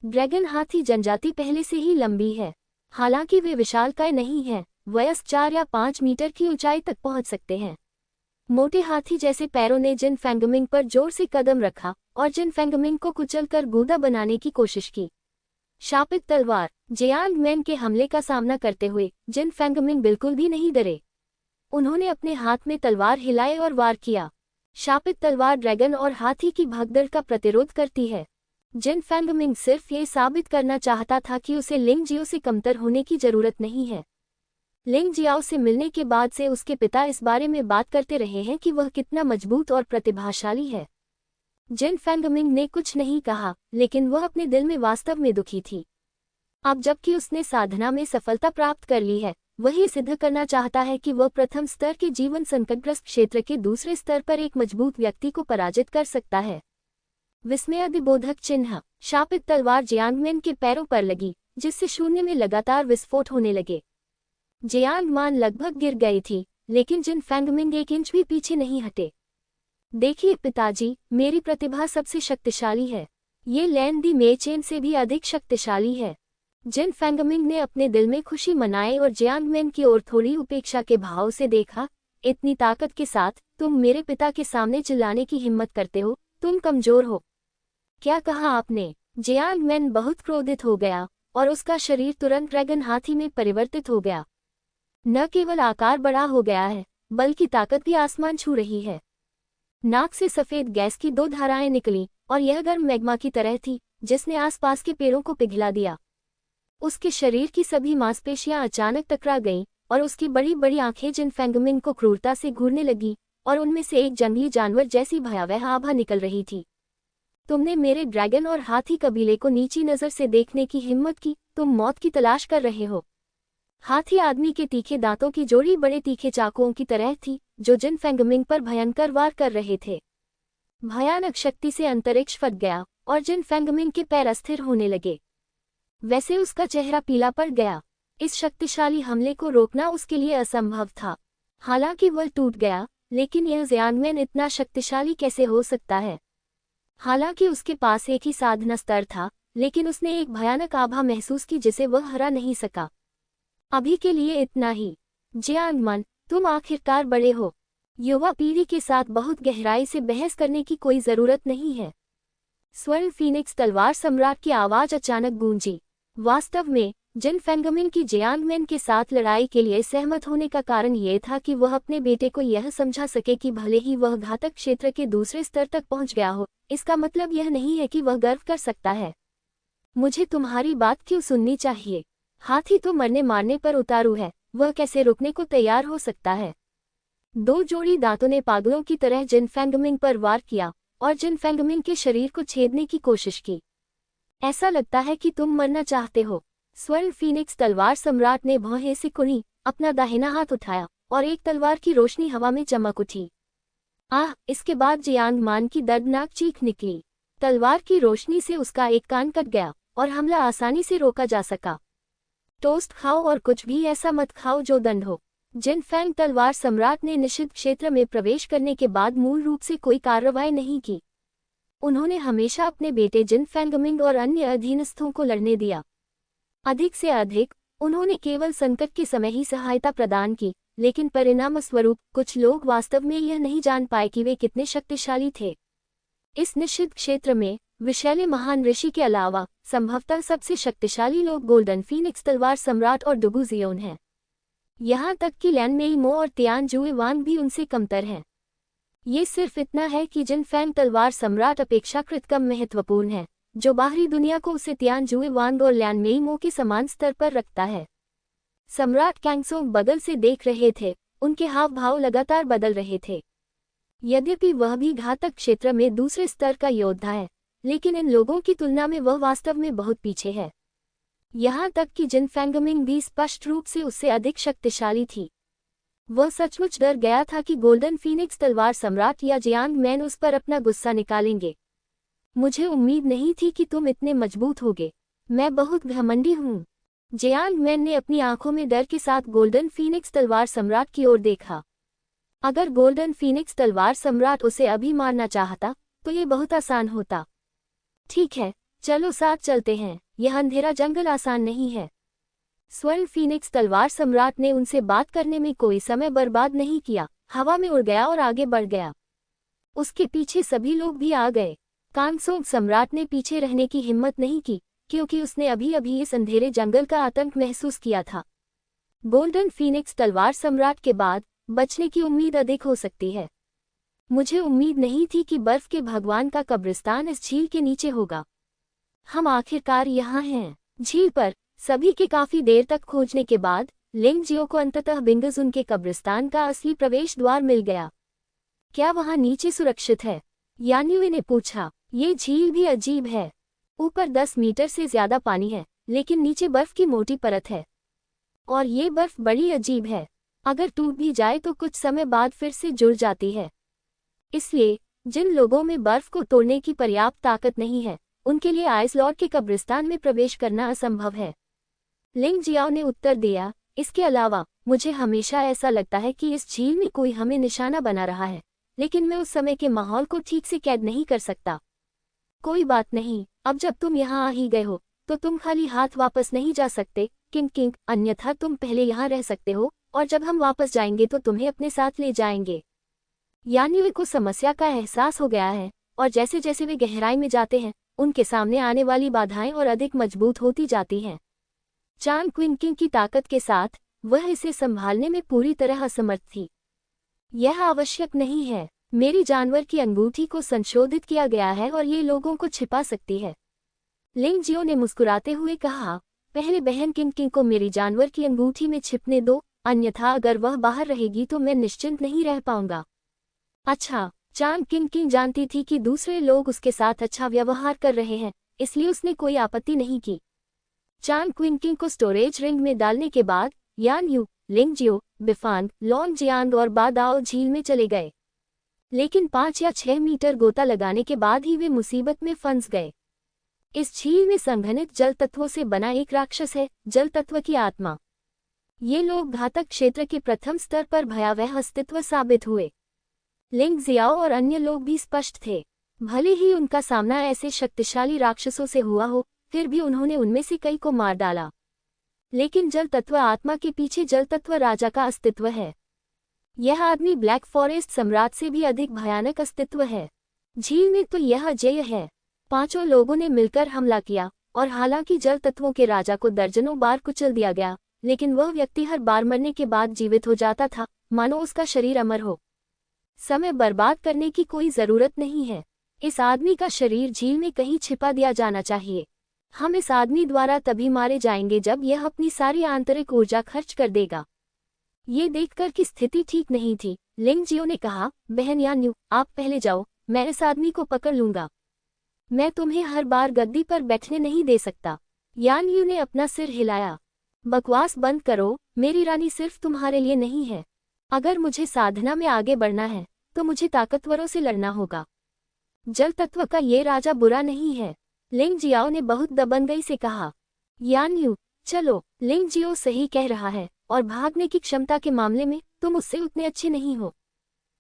ड्रैगन हाथी जनजाति पहले से ही लंबी है, हालांकि वे विशालकाय नहीं हैं। वयस्क 4 या 5 मीटर की ऊंचाई तक पहुंच सकते हैं। मोटे हाथी जैसे पैरों ने जिन फेंगमिंग पर जोर से कदम रखा और जिन फेंगमिंग को कुचलकर गूदा बनाने की कोशिश की। शापित तलवार जियांग मैन के हमले का सामना करते हुए जिन फेंगमिंग बिल्कुल भी नहीं डरे। उन्होंने अपने हाथ में तलवार हिलाए और वार किया। शापित तलवार ड्रैगन और हाथी की भगदड़ का प्रतिरोध करती है। जिन फेंगमिंग सिर्फ ये साबित करना चाहता था कि उसे लिंग जियो से कमतर होने की जरूरत नहीं है। लिंग जियाओ से मिलने के बाद से उसके पिता इस बारे में बात करते रहे हैं कि वह कितना मजबूत और प्रतिभाशाली है। जिन फेंगमिंग ने कुछ नहीं कहा, लेकिन वह अपने दिल में वास्तव में दुखी थी। अब जबकि उसने साधना में सफलता प्राप्त कर ली है, वह ये सिद्ध करना चाहता है कि वह प्रथम स्तर के जीवन संकटग्रस्त क्षेत्र के दूसरे स्तर पर एक मजबूत व्यक्ति को पराजित कर सकता है। विस्मयादिबोधक चिन्ह। शापित तलवार जियांग मैन के पैरों पर लगी, जिससे शून्य में लगातार विस्फोट होने लगे। जियांग मान लगभग गिर गई थी, लेकिन जिन फेंगमिंग 1 इंच भी पीछे नहीं हटे। देखिए पिताजी, मेरी प्रतिभा सबसे शक्तिशाली है। ये लैन दी मेचेन से भी अधिक शक्तिशाली है। जिन फेंगमिंग ने अपने दिल में खुशी मनाई और जियांग मैन की ओर थोड़ी उपेक्षा के भाव से देखा। इतनी ताकत के साथ तुम मेरे पिता के सामने चिल्लाने की हिम्मत करते हो? तुम कमजोर हो। क्या कहा आपने? जियांग मैन बहुत क्रोधित हो गया और उसका शरीर तुरंत ड्रैगन हाथी में परिवर्तित हो गया। न केवल आकार बड़ा हो गया है, बल्कि ताकत भी आसमान छू रही है। नाक से सफेद गैस की 2 धाराएं निकलीं और यह गर्म मैग्मा की तरह थी, जिसने आसपास के पेड़ों को पिघला दिया। उसके शरीर की सभी मांसपेशियां अचानक टकरा गईं और उसकी बड़ी बड़ी आंखें जिन फेंगमिंग को क्रूरता से घूरने लगी और उनमें से एक जंगली जानवर जैसी भयावह आभा निकल रही थी। तुमने मेरे ड्रैगन और हाथी कबीले को नीची नजर से देखने की हिम्मत की। तुम मौत की तलाश कर रहे हो। हाथी आदमी के तीखे दांतों की जोड़ी बड़े तीखे चाकुओं की तरह थी, जो जिन फेंगमिंग पर भयंकर वार कर रहे थे। भयानक शक्ति से अंतरिक्ष फट गया और जिन फेंगमिंग के पैर अस्थिर होने लगे। वैसे उसका चेहरा पीला पड़ गया। इस शक्तिशाली हमले को रोकना उसके लिए असंभव था। हालांकि वह टूट गया, लेकिन यह जियांग मैन इतना शक्तिशाली कैसे हो सकता है? हालांकि उसके पास एक ही साधना स्तर था, लेकिन उसने एक भयानक आभा महसूस की जिसे वह हरा नहीं सका। अभी के लिए इतना ही। जियांग मैन, तुम आखिरकार बड़े हो। युवा पीढ़ी के साथ बहुत गहराई से बहस करने की कोई जरूरत नहीं है। स्वर्ण फीनिक्स तलवार सम्राट की आवाज अचानक गूंजी। वास्तव में जिन फेंगमिंग की जियांग मैन के साथ लड़ाई के लिए सहमत होने का कारण यह था कि वह अपने बेटे को यह समझा सके कि भले ही वह घातक क्षेत्र के दूसरे स्तर तक पहुंच गया हो, इसका मतलब यह नहीं है कि वह गर्व कर सकता है। मुझे तुम्हारी बात क्यों सुननी चाहिए? हाथी तो मरने मारने पर उतारू है, वह कैसे रुकने को तैयार हो सकता है? 2 जोड़ी दांतों ने पागलों की तरह जिन फेंगमिंग पर वार किया और जिन फेंगमिंग के शरीर को छेदने की कोशिश की। ऐसा लगता है कि तुम मरना चाहते हो। स्वर्ण फीनिक्स तलवार सम्राट ने भौहें से कुनी अपना दाहिना हाथ उठाया और एक तलवार की रोशनी हवा में चमक उठी। आह! इसके बाद जियांग मान की दर्दनाक चीख निकली। तलवार की रोशनी से उसका एक कान कट गया और हमला आसानी से रोका जा सका। टोस्ट खाओ और कुछ भी ऐसा मत खाओ जो दंड हो। जिन फेंग तलवार सम्राट ने निषिद्ध क्षेत्र में प्रवेश करने के बाद मूल रूप से कोई कार्रवाई नहीं की। उन्होंने हमेशा अपने बेटे जिन फेंगमिंग और अन्य अधीनस्थों को लड़ने दिया। अधिक से अधिक उन्होंने केवल संकट के समय ही सहायता प्रदान की, लेकिन परिणामस्वरूप कुछ लोग वास्तव में यह नहीं जान पाए कि वे कितने शक्तिशाली थे। इस निषिद्ध क्षेत्र में विशैले महान ऋषि के अलावा संभवतः सबसे शक्तिशाली लोग गोल्डन फीनिक्स तलवार सम्राट और डुगु जियोन हैं। यहाँ तक कि लैन मेइमो और तियान जुए वांग भी उनसे कमतर हैं। ये सिर्फ इतना है कि जिन फेंग तलवार सम्राट अपेक्षाकृत कम महत्वपूर्ण है, जो बाहरी दुनिया को उसे तियान जुए वांग और लैन मेइमो के समान स्तर पर रखता है। सम्राट कैंगसोंग बगल से देख रहे थे, उनके हाव भाव लगातार बदल रहे थे। यद्यपि वह भी घातक क्षेत्र में दूसरे स्तर का योद्धा है, लेकिन इन लोगों की तुलना में वह वास्तव में बहुत पीछे है। यहाँ तक कि जिन फैंगमिंग भी स्पष्ट रूप से उससे अधिक शक्तिशाली थी। वह सचमुच डर गया था कि गोल्डन फीनिक्स तलवार सम्राट या जियांग मैन उस पर अपना गुस्सा निकालेंगे। मुझे उम्मीद नहीं थी कि तुम इतने मजबूत होगे। मैं बहुत घमंडी हूँ। जियांग मैन ने अपनी आंखों में डर के साथ गोल्डन फीनिक्स तलवार सम्राट की ओर देखा। अगर गोल्डन फीनिक्स तलवार सम्राट उसे अभी मारना चाहता तो ये बहुत आसान होता। ठीक है, चलो साथ चलते हैं। यह अंधेरा जंगल आसान नहीं है। स्वर्ण फीनिक्स तलवार सम्राट ने उनसे बात करने में कोई समय बर्बाद नहीं किया, हवा में उड़ गया और आगे बढ़ गया। उसके पीछे सभी लोग भी आ गए। कांगसोग सम्राट ने पीछे रहने की हिम्मत नहीं की, क्योंकि उसने अभी अभी इस अंधेरे जंगल का आतंक महसूस किया था। गोल्डन फीनिक्स तलवार सम्राट के बाद बचने की उम्मीद अधिक हो सकती है। मुझे उम्मीद नहीं थी कि बर्फ के भगवान का कब्रिस्तान इस झील के नीचे होगा। हम आखिरकार यहाँ हैं। झील पर सभी के काफी देर तक खोजने के बाद लिंगजियो को अंततः बिंगजुन के कब्रिस्तान का असली प्रवेश द्वार मिल गया। क्या वहाँ नीचे सुरक्षित है? यान्युए ने पूछा। ये झील भी अजीब है। ऊपर 10 मीटर से ज्यादा पानी है, लेकिन नीचे बर्फ की मोटी परत है। और ये बर्फ बड़ी अजीब है। अगर टूट भी जाए तो कुछ समय बाद फिर से जुड़ जाती है। इसलिए जिन लोगों में बर्फ को तोड़ने की पर्याप्त ताकत नहीं है, उनके लिए आइस लॉर्ड के कब्रिस्तान में प्रवेश करना असंभव है। लिंग जियाओ ने उत्तर दिया। इसके अलावा मुझे हमेशा ऐसा लगता है कि इस झील में कोई हमें निशाना बना रहा है, लेकिन मैं उस समय के माहौल को ठीक से कैद नहीं कर सकता। कोई बात नहीं, अब जब तुम यहाँ आ ही गए हो तो तुम खाली हाथ वापस नहीं जा सकते किंग, अन्यथा तुम पहले यहाँ रह सकते हो और जब हम वापस जाएंगे तो तुम्हें अपने साथ ले जाएंगे। यान्युए को समस्या का एहसास हो गया है, और जैसे जैसे वे गहराई में जाते हैं उनके सामने आने वाली बाधाएं और अधिक मजबूत होती जाती हैं। चांग क्विंकिंग की ताकत के साथ वह इसे संभालने में पूरी तरह असमर्थ थी। यह आवश्यक नहीं है। मेरी जानवर की अंगूठी को संशोधित किया गया है और ये लोगों को छिपा सकती है। लिंग जियो ने मुस्कुराते हुए कहा। पहले बहन किंग को मेरी जानवर की अंगूठी में छिपने दो, अन्यथा अगर वह बाहर रहेगी तो मैं निश्चिंत नहीं रह पाऊंगा। अच्छा, चांग किंग जानती थी कि दूसरे लोग उसके साथ अच्छा व्यवहार कर रहे हैं, इसलिए उसने कोई आपत्ति नहीं की। चांग क्विंकिंग को स्टोरेज रिंग में डालने के बाद यान्यू, लिंगजियो, बिफान, लॉन्गजियांग और बादाओ झील में चले गए। लेकिन 5 या 6 मीटर गोता लगाने के बाद ही वे मुसीबत में फंस गए। इस झील में संघनित जल तत्वों से बना एक राक्षस है, जल तत्व की आत्मा। ये लोग घातक क्षेत्र के प्रथम स्तर पर भयावह अस्तित्व साबित हुए। लिंग जियाओ और अन्य लोग भी स्पष्ट थे। भले ही उनका सामना ऐसे शक्तिशाली राक्षसों से हुआ हो, फिर भी उन्होंने उनमें से कई को मार डाला। लेकिन जल तत्व आत्मा के पीछे जल तत्व राजा का अस्तित्व है। यह आदमी ब्लैक फॉरेस्ट सम्राट से भी अधिक भयानक अस्तित्व है। झील में तो यह अजेय है। 5 लोगों ने मिलकर हमला किया, और हालांकि जल तत्वों के राजा को दर्जनों बार कुचल दिया गया, लेकिन वह व्यक्ति हर बार मरने के बाद जीवित हो जाता था, मानो उसका शरीर अमर हो। समय बर्बाद करने की कोई जरूरत नहीं है। इस आदमी का शरीर झील में कहीं छिपा दिया जाना चाहिए। हम इस आदमी द्वारा तभी मारे जाएंगे जब यह अपनी सारी आंतरिक ऊर्जा खर्च कर देगा। ये देखकर कि स्थिति ठीक नहीं थी, लिंगजियो ने कहा, बहन यान्यू, आप पहले जाओ, मैं इस आदमी को पकड़ लूंगा। मैं तुम्हें हर बार गद्दी पर बैठने नहीं दे सकता। यान्यू ने अपना सिर हिलाया। बकवास बंद करो, मेरी रानी सिर्फ तुम्हारे लिए नहीं है। अगर मुझे साधना में आगे बढ़ना है तो मुझे ताकतवरों से लड़ना होगा। जल तत्व का ये राजा बुरा नहीं है, लिंग जियाओ ने बहुत दबंगई से कहा। यान्यू, चलो, लिंग जियो सही कह रहा है, और भागने की क्षमता के मामले में तुम उससे उतने अच्छे नहीं हो।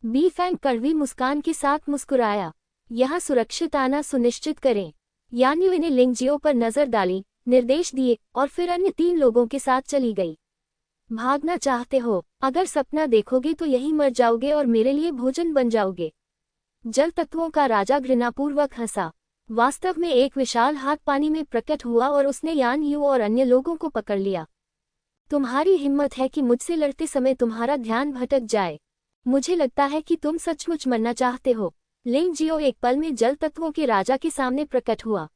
बी फैंग कड़वी मुस्कान के साथ मुस्कुराया। यहाँ सुरक्षित आना सुनिश्चित करें। यान्यू ने लिंग जियो पर नजर डाली, निर्देश दिए और फिर अन्य 3 लोगों के साथ चली गई। भागना चाहते हो? अगर सपना देखोगे तो यहीं मर जाओगे और मेरे लिए भोजन बन जाओगे। जल तत्वों का राजा घृणापूर्वक हंसा। वास्तव में एक विशाल हाथ पानी में प्रकट हुआ और उसने यान्यू और अन्य लोगों को पकड़ लिया। तुम्हारी हिम्मत है कि मुझसे लड़ते समय तुम्हारा ध्यान भटक जाए। मुझे लगता है कि तुम सचमुच मरना चाहते हो। लिंग जियो एक पल में जल तत्वों के राजा के सामने प्रकट हुआ।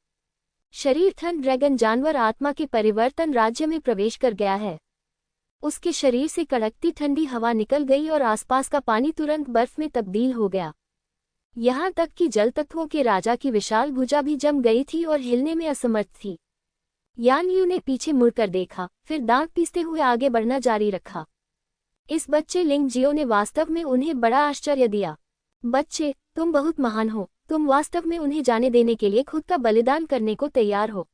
शरीर थन ड्रैगन जानवर आत्मा के परिवर्तन राज्य में प्रवेश कर गया है। उसके शरीर से कड़कती ठंडी हवा निकल गई और आसपास का पानी तुरंत बर्फ में तब्दील हो गया। यहाँ तक कि जल तत्वों के राजा की विशाल भुजा भी जम गई थी और हिलने में असमर्थ थी। यान यू ने पीछे मुड़कर देखा, फिर दांत पीसते हुए आगे बढ़ना जारी रखा। इस बच्चे लिंग जियो ने वास्तव में उन्हें बड़ा आश्चर्य दिया। बच्चे, तुम बहुत महान हो, तुम वास्तव में उन्हें जाने देने के लिए खुद का बलिदान करने को तैयार हो।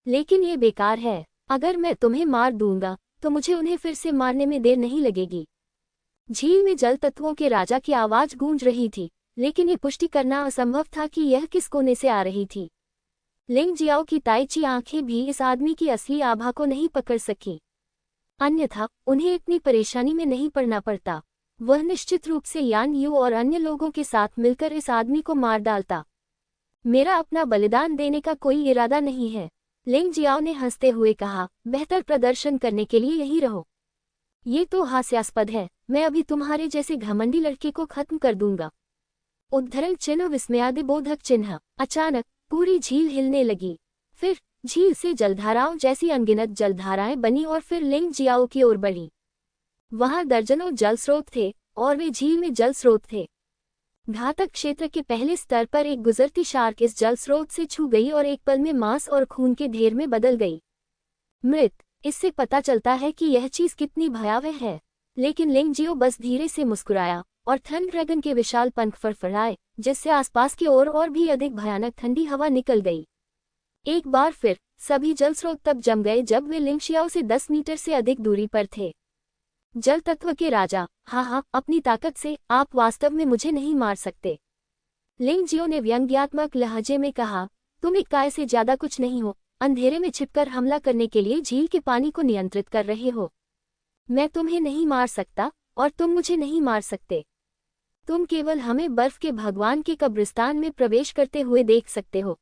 लेकिन ये बेकार है, अगर मैं तुम्हें मार दूंगा तो मुझे उन्हें फिर से मारने में देर नहीं लगेगी। झील में जल तत्वों के राजा की आवाज गूंज रही थी, लेकिन ये पुष्टि करना असंभव था कि यह किस कोने से आ रही थी। लिंग जियाओ की ताइची आंखें भी इस आदमी की असली आभा को नहीं पकड़ सकी, अन्यथा उन्हें इतनी परेशानी में नहीं पड़ना पड़ता। वह निश्चित रूप से यान यू और अन्य लोगों के साथ मिलकर इस आदमी को मार डालता। मेरा अपना बलिदान देने का कोई इरादा नहीं है, लिंग जियाओ ने हंसते हुए कहा। बेहतर प्रदर्शन करने के लिए यहीं रहो। ये तो हास्यास्पद है, मैं अभी तुम्हारे जैसे घमंडी लड़के को खत्म कर दूंगा। उद्धरण चिन्ह विस्मयादिबोधक चिन्ह। अचानक पूरी झील हिलने लगी। फिर झील से जलधाराओं जैसी अनगिनत जलधाराएं बनी और फिर लिंग जियाओ की ओर बढ़ी। वहां दर्जनों जल स्रोत थे और वे झील में जल स्रोत थे। घातक क्षेत्र के पहले स्तर पर एक गुजरती शार्क इस जल स्रोत से छू गई और एक पल में मांस और खून के ढेर में बदल गई। मृत। इससे पता चलता है कि यह चीज कितनी भयावह है। लेकिन लिंग जियो बस धीरे से मुस्कुराया और थंड ड्रैगन के विशाल पंख फड़फड़ाए, जिससे आसपास की ओर और भी अधिक भयानक ठंडी हवा निकल गई। एक बार फिर सभी जल स्रोत तब जम गए जब वे लिंग जियाओ से 10 मीटर से अधिक दूरी पर थे। जल तत्व के राजा, हाँ, अपनी ताकत से आप वास्तव में मुझे नहीं मार सकते, लिंग जियो ने व्यंग्यात्मक लहजे में कहा। तुम एक काय से ज्यादा कुछ नहीं हो, अंधेरे में छिपकर हमला करने के लिए झील के पानी को नियंत्रित कर रहे हो। मैं तुम्हें नहीं मार सकता और तुम मुझे नहीं मार सकते। तुम केवल हमें बर्फ के भगवान के कब्रिस्तान में प्रवेश करते हुए देख सकते हो।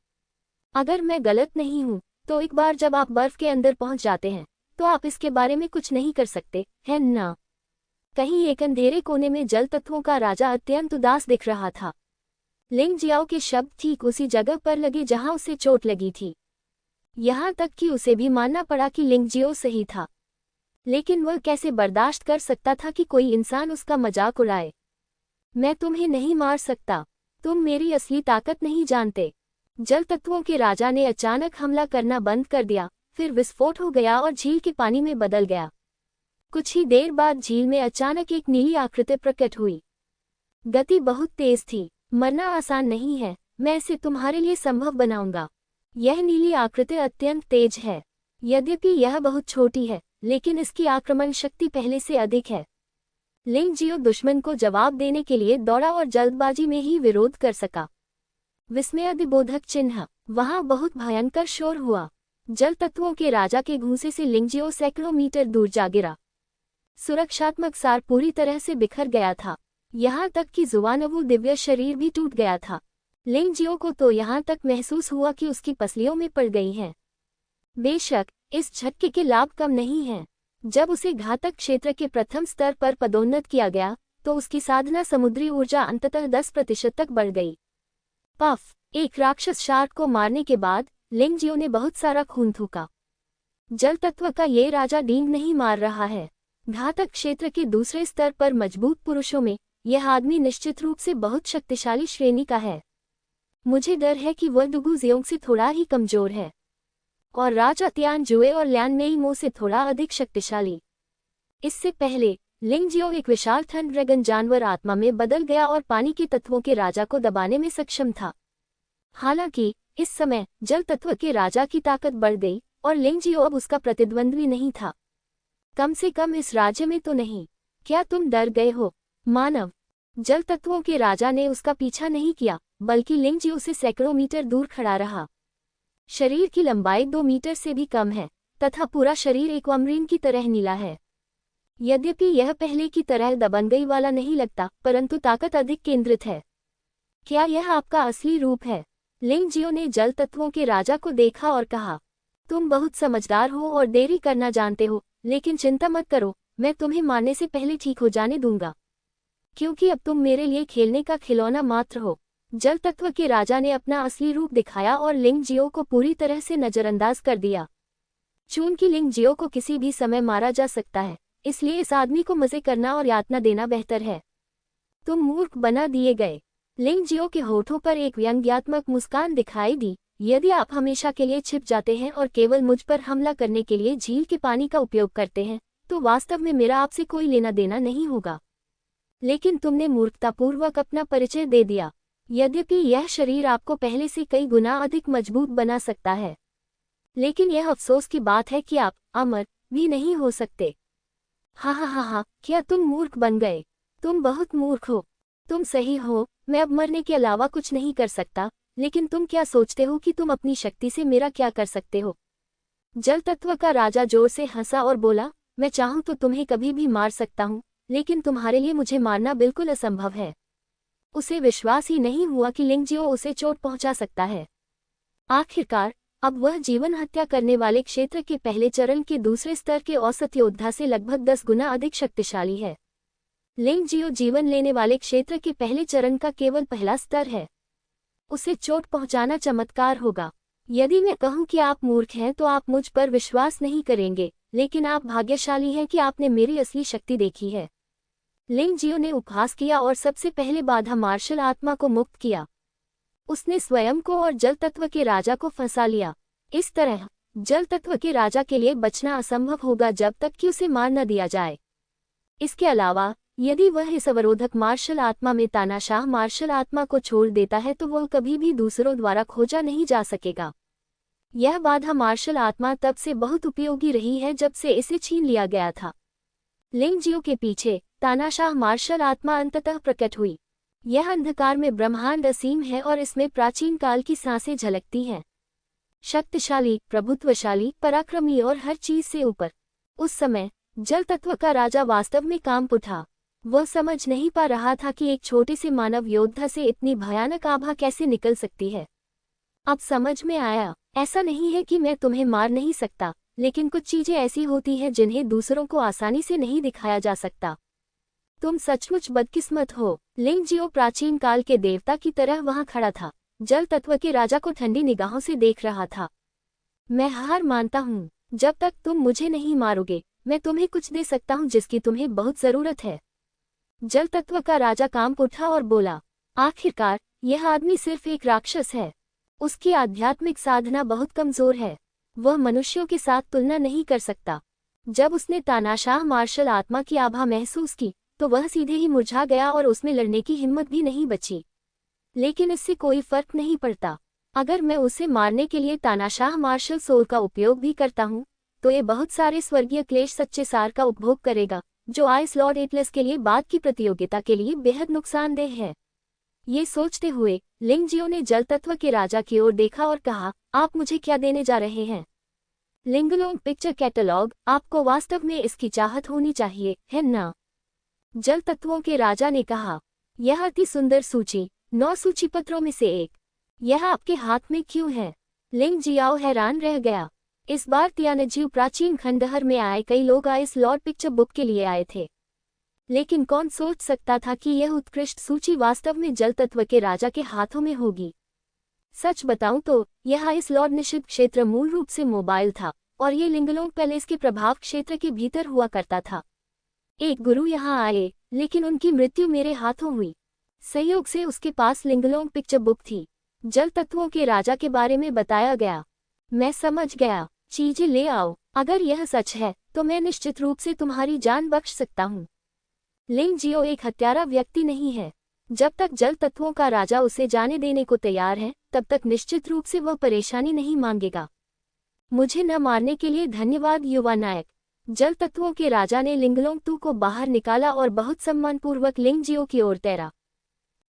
अगर मैं गलत नहीं हूं तो एक बार जब आप बर्फ के अंदर पहुंच जाते हैं तो आप इसके बारे में कुछ नहीं कर सकते, है ना? कहीं एक अंधेरे कोने में जल तत्वों का राजा अत्यंत उदास दिख रहा था। लिंग जियाओ के शब्द ठीक उसी जगह पर लगे जहां उसे चोट लगी थी। यहां तक कि उसे भी मानना पड़ा कि लिंग जियो सही था। लेकिन वह कैसे बर्दाश्त कर सकता था कि कोई इंसान उसका मजाक उड़ाए। मैं तुम्हें नहीं मार सकता, तुम मेरी असली ताकत नहीं जानते। जल तत्वों के राजा ने अचानक हमला करना बंद कर दिया, फिर विस्फोट हो गया और झील के पानी में बदल गया। कुछ ही देर बाद झील में अचानक एक नीली आकृति प्रकट हुई। गति बहुत तेज थी। मरना आसान नहीं है, मैं इसे तुम्हारे लिए संभव बनाऊंगा। यह नीली आकृति अत्यंत तेज है। यद्यपि यह बहुत छोटी है, लेकिन इसकी आक्रमण शक्ति पहले से अधिक है। लिंग जियो दुश्मन को जवाब देने के लिए दौड़ा और जल्दबाजी में ही विरोध कर सका। विस्मयादिबोधक चिन्ह। वहां बहुत भयंकर शोर हुआ। जल तत्वों के राजा के घूंसे से लिंग जियो सैकड़ों मीटर दूर जा गिरा। सुरक्षात्मक सार पूरी तरह से बिखर गया था, यहाँ तक कि जुवानवु दिव्य शरीर भी टूट गया था। लिंग जियो को तो यहाँ तक महसूस हुआ कि उसकी पसलियों में पड़ गई हैं। बेशक इस झटके के लाभ कम नहीं हैं। जब उसे घातक क्षेत्र के प्रथम स्तर पर पदोन्नत किया गया तो उसकी साधना समुद्री ऊर्जा अंततः 10% तक बढ़ गई। पफ। एक राक्षस शार्क को मारने के बाद लिंग जियो ने बहुत सारा खून थूका। जल तत्व का ये राजा डींग नहीं मार रहा है। घातक क्षेत्र के दूसरे स्तर पर मजबूत पुरुषों में यह आदमी निश्चित रूप से बहुत शक्तिशाली श्रेणी का है। मुझे डर है कि वह डुगु जियोंग से थोड़ा ही कमजोर है और राजा तियान जुए और ल्यान मेई मो से थोड़ा अधिक शक्तिशाली। इससे पहले लिंग जियो एक विशाल थंड ड्रैगन जानवर आत्मा में बदल गया और पानी के तत्वों के राजा को दबाने में सक्षम था। हालांकि इस समय जल तत्व के राजा की ताकत बढ़ गई और लिंग जियो अब उसका प्रतिद्वंद्वी नहीं था, कम से कम इस राज्य में तो नहीं। क्या तुम डर गए हो, मानव? जल तत्वों के राजा ने उसका पीछा नहीं किया, बल्कि लिंग जियो से सैकड़ों मीटर दूर खड़ा रहा। शरीर की लंबाई 2 मीटर से भी कम है तथा पूरा शरीर एक्वामरीन की तरह नीला है। यद्यपि यह पहले की तरह दबंगई वाला नहीं लगता, परंतु ताकत अधिक केंद्रित है। क्या यह आपका असली रूप है? लिंग जियो ने जल तत्वों के राजा को देखा और कहा, तुम बहुत समझदार हो और देरी करना जानते हो, लेकिन चिंता मत करो, मैं तुम्हें मारने से पहले ठीक हो जाने दूंगा, क्योंकि अब तुम मेरे लिए खेलने का खिलौना मात्र हो। जल तत्व के राजा ने अपना असली रूप दिखाया और लिंग जियो को पूरी तरह से नजरअंदाज कर दिया। चूंकि लिंग जियो को किसी भी समय मारा जा सकता है, इसलिए इस आदमी को मजे करना और यातना देना बेहतर है। तुम मूर्ख बना दिए गए। लिंग जियो के होठों पर एक व्यंग्यात्मक मुस्कान दिखाई दी। यदि आप हमेशा के लिए छिप जाते हैं और केवल मुझ पर हमला करने के लिए झील के पानी का उपयोग करते हैं, तो वास्तव में मेरा आपसे कोई लेना देना नहीं होगा। लेकिन तुमने मूर्खतापूर्वक अपना परिचय दे दिया। यद्यपि यह शरीर आपको पहले से कई गुना अधिक मजबूत बना सकता है, लेकिन यह अफसोस की बात है कि आप अमर भी नहीं हो सकते। हा हा हा हा, क्या तुम मूर्ख बन गए? तुम बहुत मूर्ख हो। तुम सही हो, मैं अब मरने के अलावा कुछ नहीं कर सकता, लेकिन तुम क्या सोचते हो कि तुम अपनी शक्ति से मेरा क्या कर सकते हो? जल तत्व का राजा जोर से हंसा और बोला, मैं चाहूं तो तुम्हें कभी भी मार सकता हूं, लेकिन तुम्हारे लिए मुझे मारना बिल्कुल असंभव है। उसे विश्वास ही नहीं हुआ कि लिंग जियो उसे चोट पहुंचा सकता है। आखिरकार अब वह जीवन हत्या करने वाले क्षेत्र के पहले चरण के दूसरे स्तर के औसत योद्धा से लगभग 10 गुना अधिक शक्तिशाली है। लिंग जियो जीवन लेने वाले क्षेत्र के पहले चरण का केवल पहला स्तर है। उसे चोट पहुंचाना चमत्कार होगा। यदि मैं कहूं कि आप मूर्ख हैं तो आप मुझ पर विश्वास नहीं करेंगे, लेकिन आप भाग्यशाली हैं कि आपने मेरी असली शक्ति देखी है। लिंग जियो ने उपहास किया और सबसे पहले बाधा मार्शल आत्मा को मुक्त किया। उसने स्वयं को और जल तत्व के राजा को फंसा लिया। इस तरह जल तत्व के राजा के लिए बचना असंभव होगा जब तक कि उसे मार न दिया जाए। इसके अलावा यदि वह इस अवरोधक मार्शल आत्मा में तानाशाह मार्शल आत्मा को छोड़ देता है तो वह कभी भी दूसरों द्वारा खोजा नहीं जा सकेगा। यह बाधा मार्शल आत्मा तब से बहुत उपयोगी रही है जब से इसे छीन लिया गया था। लिंग जियो के पीछे तानाशाह मार्शल आत्मा अंततः प्रकट हुई। यह अंधकार में ब्रह्मांड असीम है और इसमें प्राचीन काल की सांसें झलकती हैं। शक्तिशाली, प्रभुत्वशाली, पराक्रमी और हर चीज से ऊपर। उस समय जल तत्व का राजा वास्तव में कांप उठा। वह समझ नहीं पा रहा था कि एक छोटे से मानव योद्धा से इतनी भयानक आभा कैसे निकल सकती है। अब समझ में आया, ऐसा नहीं है कि मैं तुम्हें मार नहीं सकता, लेकिन कुछ चीजें ऐसी होती हैं जिन्हें दूसरों को आसानी से नहीं दिखाया जा सकता। तुम सचमुच बदकिस्मत हो। लिंग जियो प्राचीन काल के देवता की तरह वहां खड़ा था, जल तत्व के राजा को ठंडी निगाहों से देख रहा था। मैं हार मानता हूँ। जब तक तुम मुझे नहीं मारोगे, मैं तुम्हें कुछ दे सकता हूँ जिसकी तुम्हें बहुत जरूरत है। जल तत्व का राजा कांप उठा और बोला, आखिरकार यह आदमी सिर्फ एक राक्षस है। उसकी आध्यात्मिक साधना बहुत कमजोर है। वह मनुष्यों के साथ तुलना नहीं कर सकता। जब उसने तानाशाह मार्शल आत्मा की आभा महसूस की तो वह सीधे ही मुरझा गया और उसमें लड़ने की हिम्मत भी नहीं बची। लेकिन इससे कोई फर्क नहीं पड़ता। अगर मैं उसे मारने के लिए तानाशाह मार्शल सोल का उपयोग भी करता हूँ तो ये बहुत सारे स्वर्गीय क्लेश सच्चे सार का उपभोग करेगा, जो आइस लॉर्ड एटलस के लिए बाद की प्रतियोगिता के लिए बेहद नुकसानदेह है। ये सोचते हुए लिंग जियो ने जल तत्व के राजा की ओर देखा और कहा, आप मुझे क्या देने जा रहे हैं? लिंगलोंग पिक्चर कैटलॉग, आपको वास्तव में इसकी चाहत होनी चाहिए, है ना? जल तत्वों के राजा ने कहा, यह अति सुंदर सूची, 9 सूची पत्रों में से एक। यह आपके हाथ में क्यों है? लिंग जियाओ हैरान रह गया। इस बार तियानजियो प्राचीन खंडहर में आए कई लोग आइस लॉर्ड पिक्चर बुक के लिए आए थे, लेकिन कौन सोच सकता था कि यह उत्कृष्ट सूची वास्तव में जल तत्व के राजा के हाथों में होगी। सच बताऊं तो यह आइस लॉर्ड निषिद्ध क्षेत्र मूल रूप से मोबाइल था और ये लिंगलोंग पैलेस के प्रभाव क्षेत्र के भीतर हुआ करता था। एक गुरु यहाँ आए, लेकिन उनकी मृत्यु मेरे हाथों हुई। संयोग से उसके पास लिंगलोंग पिक्चर बुक थी। जल तत्वों के राजा के बारे में बताया गया। मैं समझ गया, चीजें ले आओ। अगर यह सच है तो मैं निश्चित रूप से तुम्हारी जान बख्श सकता हूँ। लिंग जियो एक हत्यारा व्यक्ति नहीं है। जब तक जल तत्वों का राजा उसे जाने देने को तैयार है, तब तक निश्चित रूप से वह परेशानी नहीं मांगेगा। मुझे न मारने के लिए धन्यवाद युवा नायक। जल तत्वों के राजा ने लिंगलोंग तू को बाहर निकाला और बहुत सम्मानपूर्वक लिंग जियो की ओर तैरा।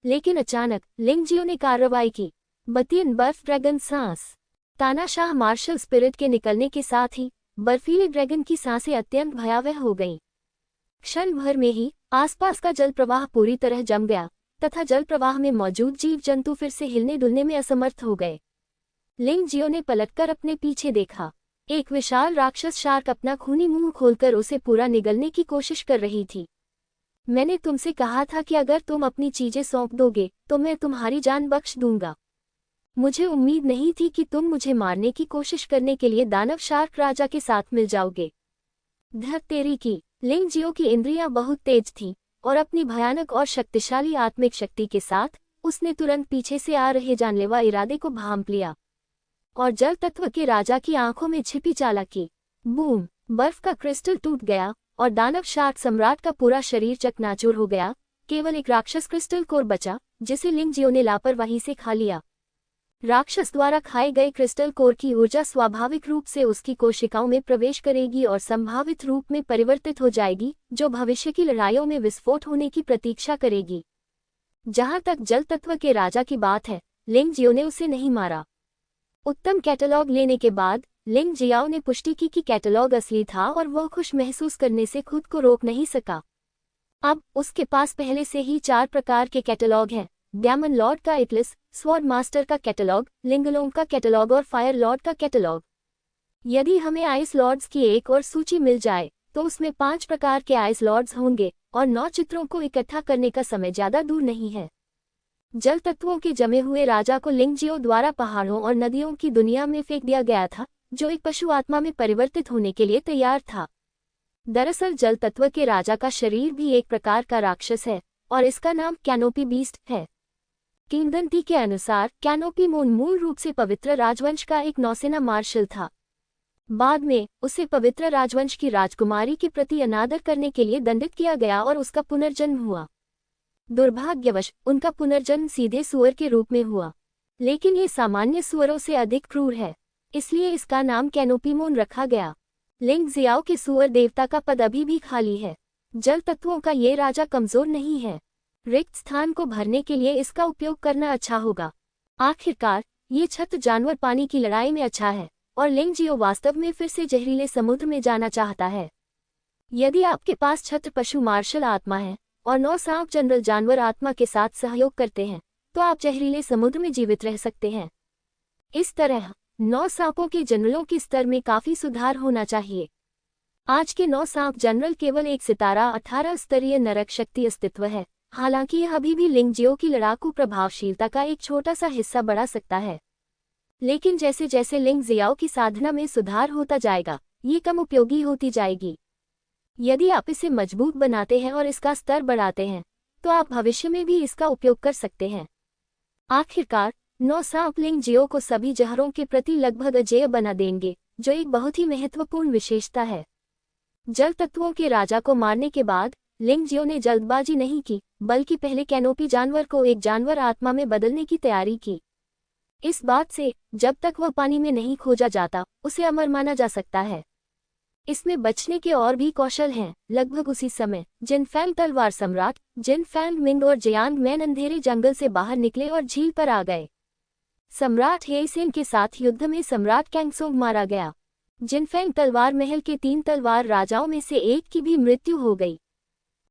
लेकिन अचानक लिंग जियो ने कार्रवाई की। बतियन बर्फ ड्रैगन सांस। तानाशाह मार्शल स्पिरिट के निकलने के साथ ही बर्फीले ड्रैगन की सांसें अत्यंत भयावह हो गईं। क्षण भर में ही आसपास का जल प्रवाह पूरी तरह जम गया तथा जल प्रवाह में मौजूद जीव जंतु फिर से हिलने डुलने में असमर्थ हो गए। लिंग जियो ने पलटकर अपने पीछे देखा। एक विशाल राक्षस शार्क अपना खूनी मुंह खोलकर उसे पूरा निगलने की कोशिश कर रही थी। मैंने तुमसे कहा था कि अगर तुम अपनी चीजें सौंप दोगे तो मैं तुम्हारी जान बख्श दूंगा। मुझे उम्मीद नहीं थी कि तुम मुझे मारने की कोशिश करने के लिए दानव शार्क राजा के साथ मिल जाओगे। धत तेरी की। लिंग जियो की इंद्रियां बहुत तेज थीं और अपनी भयानक और शक्तिशाली आत्मिक शक्ति के साथ उसने तुरंत पीछे से आ रहे जानलेवा इरादे को भांप लिया और जल तत्व के राजा की आंखों में छिपी चालाकी। बूम! बर्फ का क्रिस्टल टूट गया और दानव शार्क सम्राट का पूरा शरीर चकनाचूर हो गया। केवल एक राक्षस क्रिस्टल कोर बचा, जिसे लिंग जियो ने लापरवाही से खा लिया। राक्षस द्वारा खाए गए क्रिस्टल कोर की ऊर्जा स्वाभाविक रूप से उसकी कोशिकाओं में प्रवेश करेगी और संभावित रूप में परिवर्तित हो जाएगी, जो भविष्य की लड़ाइयों में विस्फोट होने की प्रतीक्षा करेगी। जहां तक जल तत्व के राजा की बात है, लिंग जियो ने उसे नहीं मारा। उत्तम कैटलॉग लेने के बाद लिंग जियाओ ने पुष्टि की कि कैटलॉग असली था और वह खुश महसूस करने से खुद को रोक नहीं सका। अब उसके पास पहले से ही 4 प्रकार के कैटलॉग हैं: डायमंड लॉर्ड का एटलस, स्वॉर्ड मास्टर का कैटलॉग, लिंगलोंग का कैटलॉग और फायर लॉर्ड का कैटलॉग। यदि हमें आइस लॉर्ड्स की एक और सूची मिल जाए तो उसमें 5 प्रकार के आइस लॉर्ड्स होंगे और 9 चित्रों को इकट्ठा करने का समय ज्यादा दूर नहीं है। जल तत्वों के जमे हुए राजा को लिंग जियो द्वारा पहाड़ों और नदियों की दुनिया में फेंक दिया गया था, जो एक पशु आत्मा में परिवर्तित होने के लिए तैयार था। दरअसल जल तत्व के राजा का शरीर भी एक प्रकार का राक्षस है और इसका नाम कैनोपी बीस्ट है। किंवदंती के अनुसार कैनोपी मून मूल रूप से पवित्र राजवंश का एक नौसेना मार्शल था। बाद में उसे पवित्र राजवंश की राजकुमारी के प्रति अनादर करने के लिए दंडित किया गया और उसका पुनर्जन्म हुआ। दुर्भाग्यवश उनका पुनर्जन्म सीधे सुअर के रूप में हुआ, लेकिन ये सामान्य सुअरों से अधिक क्रूर है, इसलिए इसका नाम कैनोपी मून रखा गया। लिंग जियाओ के सुअर देवता का पद अभी भी खाली है। जल तत्वों का ये राजा कमजोर नहीं है। रिक्त स्थान को भरने के लिए इसका उपयोग करना अच्छा होगा। आखिरकार ये छत्र जानवर पानी की लड़ाई में अच्छा है और लिंग जियो वास्तव में फिर से जहरीले समुद्र में जाना चाहता है। यदि आपके पास छत्र पशु मार्शल आत्मा है और 9 सांप जनरल जानवर आत्मा के साथ सहयोग करते हैं, तो आप जहरीले समुद्र में जीवित रह सकते हैं। इस तरह 9 सांपों के जनरलों के स्तर में काफी सुधार होना चाहिए। आज के 9 सांप जनरल केवल एक सितारा 18 स्तरीय नरक शक्ति अस्तित्व है। हालांकि यह अभी भी लिंग जियो की लड़ाकू प्रभावशीलता का एक छोटा सा हिस्सा बढ़ा सकता है, लेकिन जैसे जैसे लिंग जियाओ की साधना में सुधार होता जाएगा, ये कम उपयोगी होती जाएगी। यदि आप इसे मजबूत बनाते हैं और इसका स्तर बढ़ाते हैं, तो आप भविष्य में भी इसका उपयोग कर सकते हैं। आखिरकार 9 सांप लिंग जियो को सभी जहरों के प्रति लगभग अजेय बना देंगे, जो एक बहुत ही महत्वपूर्ण विशेषता है। जल तत्वों के राजा को मारने के बाद लिंग जियो ने जल्दबाजी नहीं की, बल्कि पहले कैनोपी जानवर को एक जानवर आत्मा में बदलने की तैयारी की। इस बात से जब तक वह पानी में नहीं खोजा जाता, उसे अमर माना जा सकता है। इसमें बचने के और भी कौशल हैं। लगभग उसी समय जिनफैंग तलवार सम्राट जिनफैंग मिंग और जियांग मैन अंधेरे जंगल से बाहर निकले और झील पर आ गए। सम्राट हेइसेन के साथ युद्ध में सम्राट कैंगसोंग मारा गया। जिनफैंग तलवार महल के 3 तलवार राजाओं में से एक की भी मृत्यु हो गई।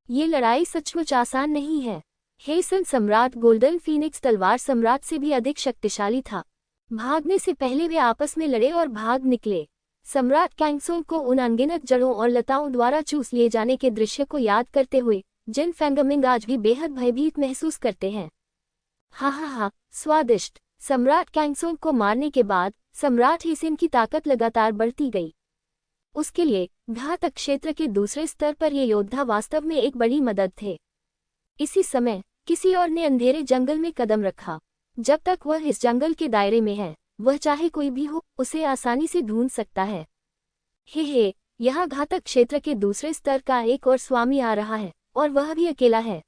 ये लड़ाई सचमुच आसान नहीं है। हेइसेन सम्राट गोल्डन फीनिक्स तलवार सम्राट से भी अधिक शक्तिशाली था। भागने से पहले वे आपस में लड़े और भाग निकले। सम्राट कैंगसोंग को उन अनगिनत जड़ों और लताओं द्वारा चूस लिए जाने के दृश्य को याद करते हुए जिनफैंग मिंग आज भी बेहद भयभीत महसूस करते हैं। हा, स्वादिष्ट। सम्राट कैंगसोंग को मारने के बाद सम्राट हेइसेन की ताकत लगातार बढ़ती गई। उसके लिए घातक क्षेत्र के दूसरे स्तर पर ये योद्धा वास्तव में एक बड़ी मदद थे। इसी समय किसी और ने अंधेरे जंगल में कदम रखा। जब तक वह इस जंगल के दायरे में है, वह चाहे कोई भी हो, उसे आसानी से ढूंढ सकता है। हे, यहाँ घातक क्षेत्र के दूसरे स्तर का एक और स्वामी आ रहा है और वह भी अकेला है।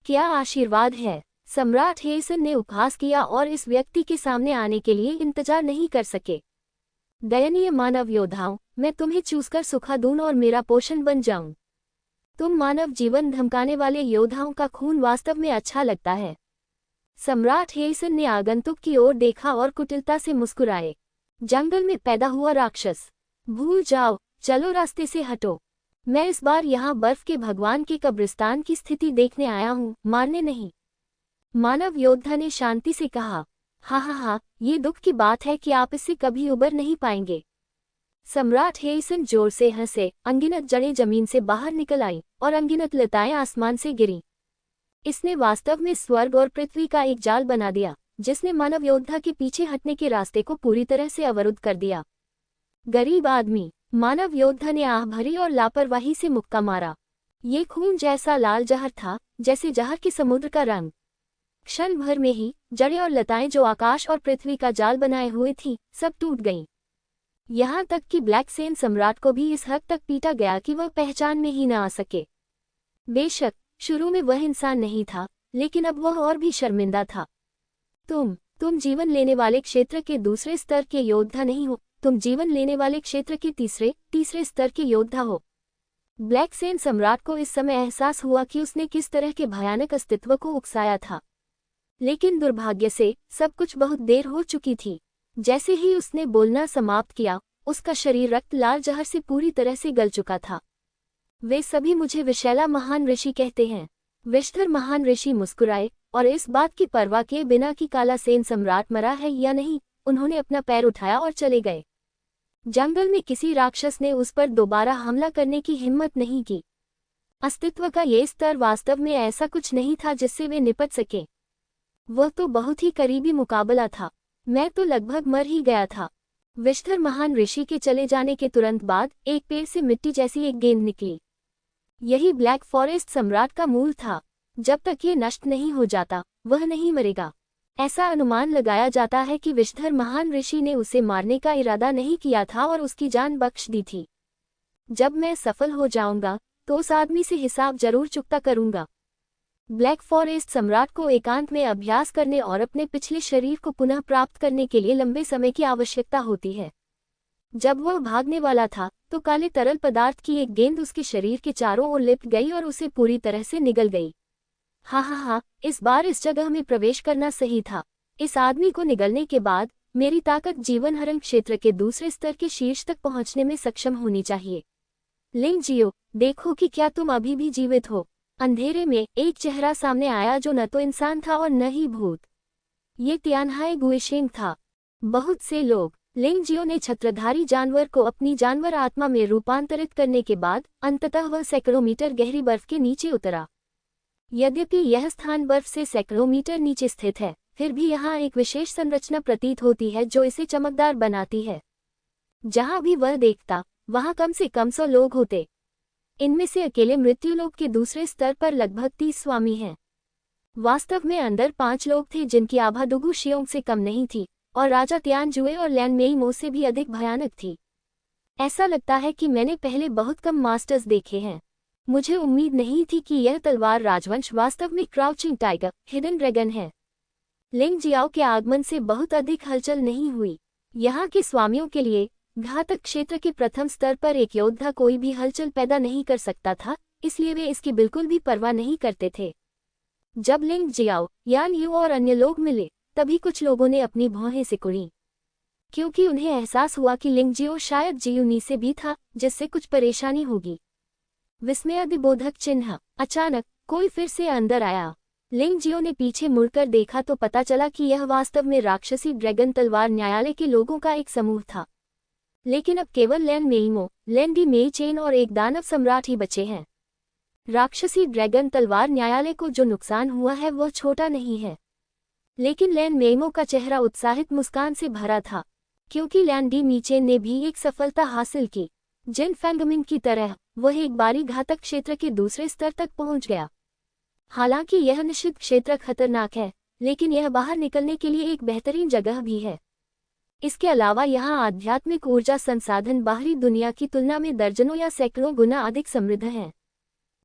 क्या आशीर्वाद है! सम्राट हेइसेन ने उपहास किया और इस व्यक्ति के सामने आने के लिए इंतजार नहीं कर सके। दयनीय मानव योद्धाओं, मैं तुम्हें चूसकर सुखा दूं और मेरा पोषण बन जाऊं। तुम मानव जीवन धमकाने वाले योद्धाओं का खून वास्तव में अच्छा लगता है। सम्राट हेइसेन ने आगंतुक की ओर देखा और कुटिलता से मुस्कुराए। जंगल में पैदा हुआ राक्षस, भूल जाओ, चलो रास्ते से हटो। मैं इस बार यहाँ बर्फ के भगवान के कब्रिस्तान की स्थिति देखने आया हूँ, मारने नहीं। मानव योद्धा ने शांति से कहा। हा, ये दुख की बात है कि आप इससे कभी उबर नहीं पाएंगे। सम्राट हेइसेन जोर से हंसे। अनगिनत जड़ें जमीन से बाहर निकल आई और अनगिनत लताएं आसमान से गिरी। इसने वास्तव में स्वर्ग और पृथ्वी का एक जाल बना दिया, जिसने मानव योद्धा के पीछे हटने के रास्ते को पूरी तरह से अवरुद्ध कर दिया। गरीब आदमी, मानव योद्धा ने आह भरी और लापरवाही से मुक्का मारा। ये खून जैसा लाल जहर था, जैसे जहर के समुद्र का रंग। क्षण भर में ही जड़ें और लताएं जो आकाश और पृथ्वी का जाल बनाए हुए थीं, सब टूट गईं। यहाँ तक कि ब्लैक सेन सम्राट को भी इस हद तक पीटा गया कि वह पहचान में ही न आ सके। बेशक शुरू में वह इंसान नहीं था, लेकिन अब वह और भी शर्मिंदा था। तुम जीवन लेने वाले क्षेत्र के दूसरे स्तर के योद्धा नहीं हो, तुम जीवन लेने वाले क्षेत्र के तीसरे स्तर के योद्धा हो। ब्लैक सेन सम्राट को इस समय एहसास हुआ कि उसने किस तरह के भयानक अस्तित्व को उकसाया था, लेकिन दुर्भाग्य से सब कुछ बहुत देर हो चुकी थी। जैसे ही उसने बोलना समाप्त किया, उसका शरीर रक्त लाल जहर से पूरी तरह से गल चुका था। वे सभी मुझे विशैला महान ऋषि कहते हैं। विषधर महान ऋषि मुस्कुराए और इस बात की परवाह किए बिना कि काला सेन सम्राट मरा है या नहीं, उन्होंने अपना पैर उठाया और चले गए। जंगल में किसी राक्षस ने उस पर दोबारा हमला करने की हिम्मत नहीं की। अस्तित्व का ये स्तर वास्तव में ऐसा कुछ नहीं था जिससे वे निपट सके। वह तो बहुत ही करीबी मुकाबला था। मैं तो लगभग मर ही गया था। विषधर महान ऋषि के चले जाने के तुरंत बाद एक पेड़ से मिट्टी जैसी एक गेंद निकली। यही ब्लैक फॉरेस्ट सम्राट का मूल था। जब तक ये नष्ट नहीं हो जाता, वह नहीं मरेगा। ऐसा अनुमान लगाया जाता है कि विषधर महान ऋषि ने उसे मारने का इरादा नहीं किया था और उसकी जान बख्श दी थी। जब मैं सफल हो जाऊंगा तो उस आदमी से हिसाब जरूर चुकता करूंगा। ब्लैक फॉरेस्ट सम्राट को एकांत में अभ्यास करने और अपने पिछले शरीर को पुनः प्राप्त करने के लिए लंबे समय की आवश्यकता होती है। जब वह भागने वाला था तो काले तरल पदार्थ की एक गेंद उसके शरीर के चारों ओर लिपट गई और उसे पूरी तरह से निगल गई। हाँ, इस बार इस जगह में प्रवेश करना सही था। इस आदमी को निगलने के बाद मेरी ताकत जीवन हरण क्षेत्र के दूसरे स्तर के शीर्ष तक पहुंचने में सक्षम होनी चाहिए। लिंग जियो, देखो कि क्या तुम अभी भी जीवित हो। अंधेरे में एक चेहरा सामने आया जो न तो इंसान था और न ही भूत। ये तियानहाई गुएशेंग था। बहुत से लोग। लिंग जियो ने छत्रधारी जानवर को अपनी जानवर आत्मा में रूपांतरित करने के बाद अंततः वह सैकड़ों मीटर गहरी बर्फ के नीचे उतरा। यद्यपि यह स्थान बर्फ से सैकड़ों मीटर नीचे स्थित है, फिर भी यहाँ एक विशेष संरचना प्रतीत होती है जो इसे चमकदार बनाती है। जहाँ भी वह देखता, वहाँ कम से कम 100 लोग होते। इनमें से अकेले मृत्युलोक के दूसरे स्तर पर लगभग 30 स्वामी हैं। वास्तव में अंदर 5 लोग थे जिनकी आभा दुगु शियोंग से कम नहीं थी और राजा तियानजुए और लैन मेईमो से भी अधिक भयानक थी। ऐसा लगता है कि मैंने पहले बहुत कम मास्टर्स देखे हैं। मुझे उम्मीद नहीं थी कि यह तलवार राजवंश वास्तव में क्राउचिंग टाइगर, हिडन ड्रैगन है। लिंग जियाओ के आगमन से बहुत अधिक हलचल नहीं हुई। यहाँ के स्वामियों के लिए घातक क्षेत्र के प्रथम स्तर पर एक योद्धा कोई भी हलचल पैदा नहीं कर सकता था, इसलिए वे इसकी बिल्कुल भी परवाह नहीं करते थे। जब लिंग जियाओ, यान यू और अन्य लोग मिले, तभी कुछ लोगों ने अपनी भौहें सिकुड़ी, क्योंकि उन्हें एहसास हुआ कि लिंग जियो शायद जियूनी से भी था, जिससे कुछ परेशानी होगी। विस्मयादिबोधक चिन्ह। अचानक कोई फिर से अंदर आया। लिंग जियो ने पीछे मुड़कर देखा तो पता चला कि यह वास्तव में राक्षसी ड्रैगन तलवार न्यायालय के लोगों का एक समूह था। लेकिन अब केवल लैन मेईमो, लैन डी मेईचेन और एक दानव सम्राट ही बचे हैं। राक्षसी ड्रैगन तलवार न्यायालय को जो नुकसान हुआ है वह छोटा नहीं है। लेकिन लैन मेईमो का चेहरा उत्साहित मुस्कान से भरा था, क्योंकि लैन डी मेईचेन ने भी एक सफलता हासिल की। जिन फैंगमिन की तरह वह एक बारी घातक क्षेत्र के दूसरे स्तर तक पहुंच गया। हालांकि यह निषिद्ध क्षेत्र खतरनाक है, लेकिन यह बाहर निकलने के लिए एक बेहतरीन जगह भी है। इसके अलावा यहाँ आध्यात्मिक ऊर्जा संसाधन बाहरी दुनिया की तुलना में दर्जनों या सैकड़ों गुना अधिक समृद्ध हैं।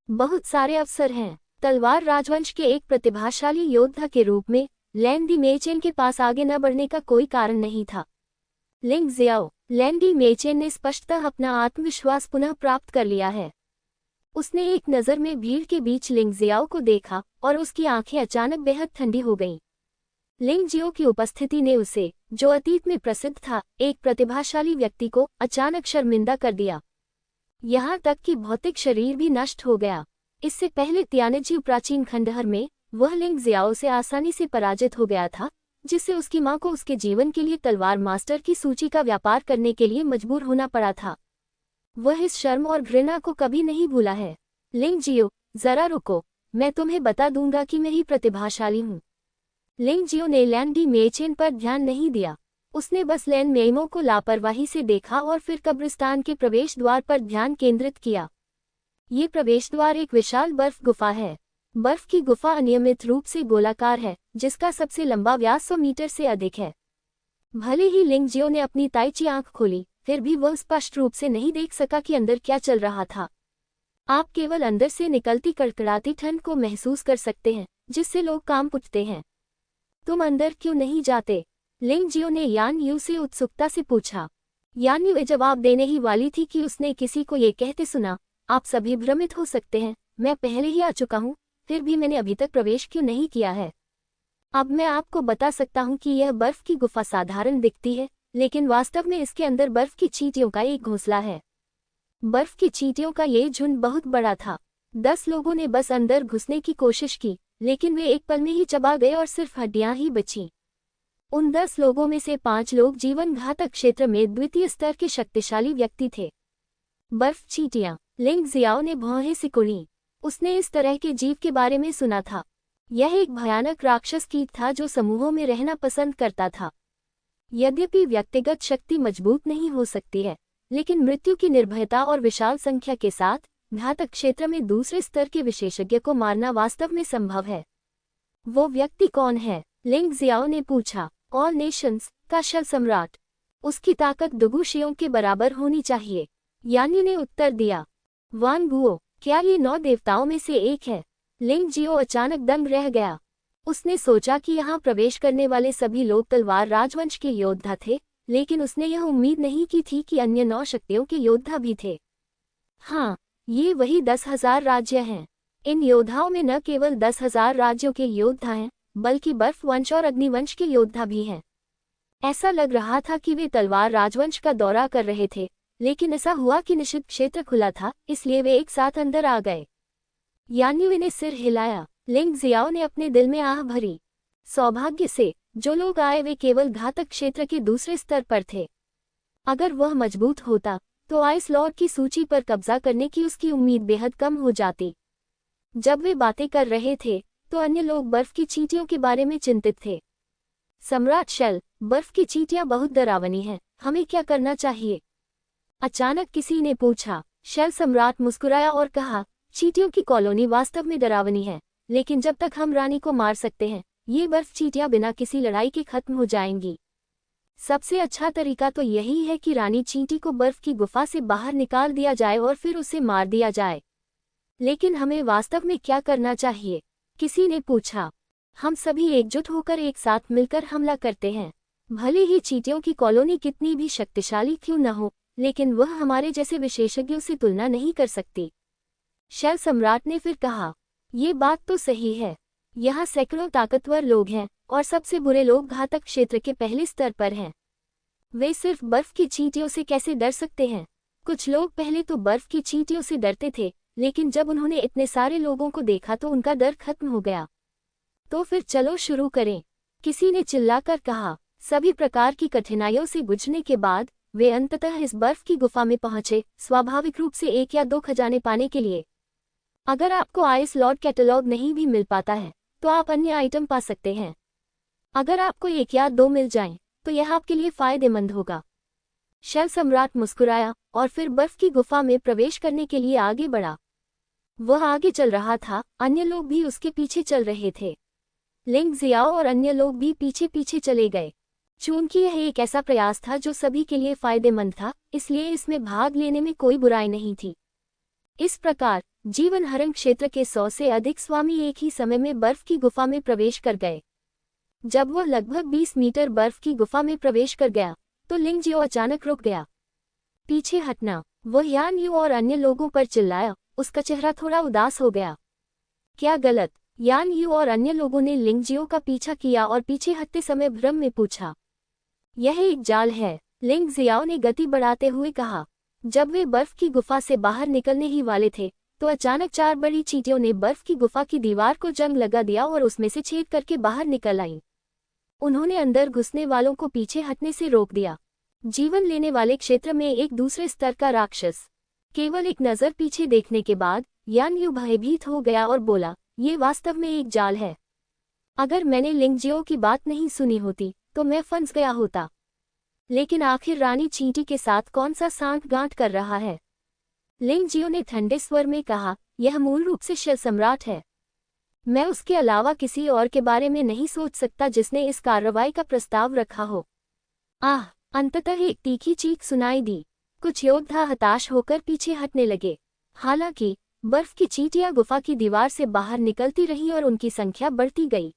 बहुत सारे अवसर हैं। तलवार राजवंश के एक प्रतिभाशाली योद्धा के रूप में लैन डी मेईचेन के पास आगे न बढ़ने का कोई कारण नहीं था। लिंग जियाओ, लैन डी मेईचेन ने स्पष्टतः अपना आत्मविश्वास पुनः प्राप्त कर लिया है। उसने एक नज़र में भीड़ के बीच लिंग जियाओ को देखा और उसकी आंखें अचानक बेहद ठंडी हो गईं। लिंग जियो की उपस्थिति ने उसे, जो अतीत में प्रसिद्ध था, एक प्रतिभाशाली व्यक्ति को अचानक शर्मिंदा कर दिया। यहाँ तक कि भौतिक शरीर भी नष्ट हो गया। इससे पहले तियानजियो प्राचीन खंडहर में वह लिंग जियाओ से आसानी से पराजित हो गया था, जिससे उसकी मां को उसके जीवन के लिए तलवार मास्टर की सूची का व्यापार करने के लिए मजबूर होना पड़ा था। वह इस शर्म और घृणा को कभी नहीं भूला है। लिंग जियो, जरा रुको, मैं तुम्हें बता दूंगा कि मैं ही प्रतिभाशाली हूँ। लिंग जियो ने लैन डी मेईचेन पर ध्यान नहीं दिया। उसने बस लैन मेईमो को लापरवाही से देखा और फिर कब्रिस्तान के प्रवेश द्वार पर ध्यान केंद्रित किया। ये प्रवेश द्वार एक विशाल बर्फ गुफा है। बर्फ की गुफा अनियमित रूप से गोलाकार है, जिसका सबसे लंबा व्यास 100 मीटर से अधिक है। भले ही लिंगजियो ने अपनी ताइची आंख खोली, फिर भी वह स्पष्ट रूप से नहीं देख सका कि अंदर क्या चल रहा था। आप केवल अंदर से निकलती कड़कड़ाती ठंड को महसूस कर सकते हैं, जिससे लोग काम उठते हैं। तुम अंदर क्यों नहीं जाते? लिंगजियो ने यान यू से उत्सुकता से पूछा। यान यू जवाब देने ही वाली थी कि उसने किसी को ये कहते सुना, आप सभी भ्रमित हो सकते हैं, मैं पहले ही आ चुका हूँ, फिर भी मैंने अभी तक प्रवेश क्यों नहीं किया है। अब मैं आपको बता सकता हूँ कि यह बर्फ की गुफा साधारण दिखती है, लेकिन वास्तव में इसके अंदर बर्फ की चींटियों का एक घोंसला है। बर्फ की चींटियों का ये झुंड बहुत बड़ा था। 10 लोगों ने बस अंदर घुसने की कोशिश की, लेकिन वे एक पल में ही चबा गए और सिर्फ हड्डियां ही बचीं। उन 10 लोगों में से 5 लोग जीवन घातक क्षेत्र में द्वितीय स्तर के शक्तिशाली व्यक्ति थे। बर्फ चींटियां, लिंग जियाओ ने भौहें सिकुड़ी। उसने इस तरह के जीव के बारे में सुना था। यह एक भयानक राक्षस कीट था जो समूहों में रहना पसंद करता था। यद्यपि व्यक्तिगत शक्ति मजबूत नहीं हो सकती है, लेकिन मृत्यु की निर्भयता और विशाल संख्या के साथ घातक क्षेत्र में दूसरे स्तर के विशेषज्ञ को मारना वास्तव में संभव है। वो व्यक्ति कौन है? लिंग जियाओ ने पूछा। ऑल नेशंस का शव सम्राट। उसकी ताकत दुगुशियों के बराबर होनी चाहिए, यानी ने उत्तर दिया। वान गुओ, क्या ये 9 देवताओं में से एक है? लिंग जियो अचानक दंग रह गया। उसने सोचा कि यहाँ प्रवेश करने वाले सभी लोग तलवार राजवंश के योद्धा थे, लेकिन उसने यह उम्मीद नहीं की थी कि अन्य 9 शक्तियों के योद्धा भी थे। हाँ, ये वही 10,000 राज्य हैं। इन योद्धाओं में न केवल 10,000 राज्यों के योद्धा हैं, बल्कि बर्फ वंश और अग्निवंश के योद्धा भी हैं। ऐसा लग रहा था कि वे तलवार राजवंश का दौरा कर रहे थे, लेकिन ऐसा हुआ कि निषिद्ध क्षेत्र खुला था, इसलिए वे एक साथ अंदर आ गए। यान्यू ने सिर हिलाया। लिंग जियाओ ने अपने दिल में आह भरी। सौभाग्य से जो लोग आए वे केवल घातक क्षेत्र के दूसरे स्तर पर थे। अगर वह मजबूत होता तो आइस लॉर्ड की सूची पर कब्जा करने की उसकी उम्मीद बेहद कम हो जाती। जब वे बातें कर रहे थे तो अन्य लोग बर्फ की चींटियों के बारे में चिंतित थे। सम्राट शेल, बर्फ की चींटियां बहुत डरावनी हैं, हमें क्या करना चाहिए? अचानक किसी ने पूछा। शेल सम्राट मुस्कुराया और कहा, चींटियों की कॉलोनी वास्तव में डरावनी है, लेकिन जब तक हम रानी को मार सकते हैं, ये बर्फ चींटियां बिना किसी लड़ाई के खत्म हो जाएंगी। सबसे अच्छा तरीका तो यही है कि रानी चींटी को बर्फ की गुफा से बाहर निकाल दिया जाए और फिर उसे मार दिया जाए। लेकिन हमें वास्तव में क्या करना चाहिए? किसी ने पूछा। हम सभी एकजुट होकर एक साथ मिलकर हमला करते हैं। भले ही चींटियों की कॉलोनी कितनी भी शक्तिशाली क्यों न हो, लेकिन वह हमारे जैसे विशेषज्ञों से तुलना नहीं कर सकती। शेल सम्राट ने फिर कहा, ये बात तो सही है। यहाँ सैकड़ों ताकतवर लोग हैं और सबसे बुरे लोग घातक क्षेत्र के पहले स्तर पर हैं। वे सिर्फ बर्फ की चींटियों से कैसे डर सकते हैं? कुछ लोग पहले तो बर्फ की चींटियों से डरते थे, लेकिन जब उन्होंने इतने सारे लोगों को देखा तो उनका डर खत्म हो गया। तो फिर चलो शुरू करें, किसी ने चिल्लाकर कहा। सभी प्रकार की कठिनाइयों से गुजरने के बाद वे अंततः इस बर्फ की गुफा में पहुंचे, स्वाभाविक रूप से 1 या 2 खजाने पाने के लिए। अगर आपको आइस लॉर्ड कैटलॉग नहीं भी मिल पाता है तो आप अन्य आइटम पा सकते हैं। अगर आपको 1 या 2 मिल जाएं, तो यह आपके लिए फायदेमंद होगा। शेल सम्राट मुस्कुराया और फिर बर्फ की गुफा में प्रवेश करने के लिए आगे बढ़ा। वह आगे चल रहा था, अन्य लोग भी उसके पीछे चल रहे थे। लिंग जियाओ और अन्य लोग भी पीछे पीछे चले गए। चूंकि यह एक ऐसा प्रयास था जो सभी के लिए फायदेमंद था, इसलिए इसमें भाग लेने में कोई बुराई नहीं थी। इस प्रकार जीवन हरण क्षेत्र के 100 से अधिक स्वामी एक ही समय में बर्फ की गुफा में प्रवेश कर गए। जब वह लगभग 20 मीटर बर्फ की गुफा में प्रवेश कर गया तो लिंग जियो अचानक रुक गया। पीछे हटना, वह यान यू और अन्य लोगों पर चिल्लाया। उसका चेहरा थोड़ा उदास हो गया। क्या गलत? यान यू और अन्य लोगों ने लिंग जियो का पीछा किया और पीछे हटते समय भ्रम में पूछा। यह एक जाल है, लिंग जियाओ ने गति बढ़ाते हुए कहा। जब वे बर्फ की गुफा से बाहर निकलने ही वाले थे तो अचानक 4 बड़ी चींटियों ने बर्फ की गुफा की दीवार को जंग लगा दिया और उसमें से छेद करके बाहर निकल आईं। उन्होंने अंदर घुसने वालों को पीछे हटने से रोक दिया। जीवन लेने वाले क्षेत्र में एक दूसरे स्तर का राक्षस। केवल एक नज़र पीछे देखने के बाद यान यू भयभीत हो गया और बोला, ये वास्तव में एक जाल है। अगर मैंने लिंग जियो की बात नहीं सुनी होती तो मैं फंस गया होता। लेकिन आखिर रानी चींटी के साथ कौन सा सांठ-गांठ कर रहा है? लिंग जियो ने ठंडे स्वर में कहा, यह मूल रूप से शेल सम्राट है। मैं उसके अलावा किसी और के बारे में नहीं सोच सकता जिसने इस कार्रवाई का प्रस्ताव रखा हो। आह! अंततः एक तीखी चीख सुनाई दी। कुछ योद्धा हताश होकर पीछे हटने लगे। हालांकि बर्फ की चींटियां गुफा की दीवार से बाहर निकलती रहीं और उनकी संख्या बढ़ती गई।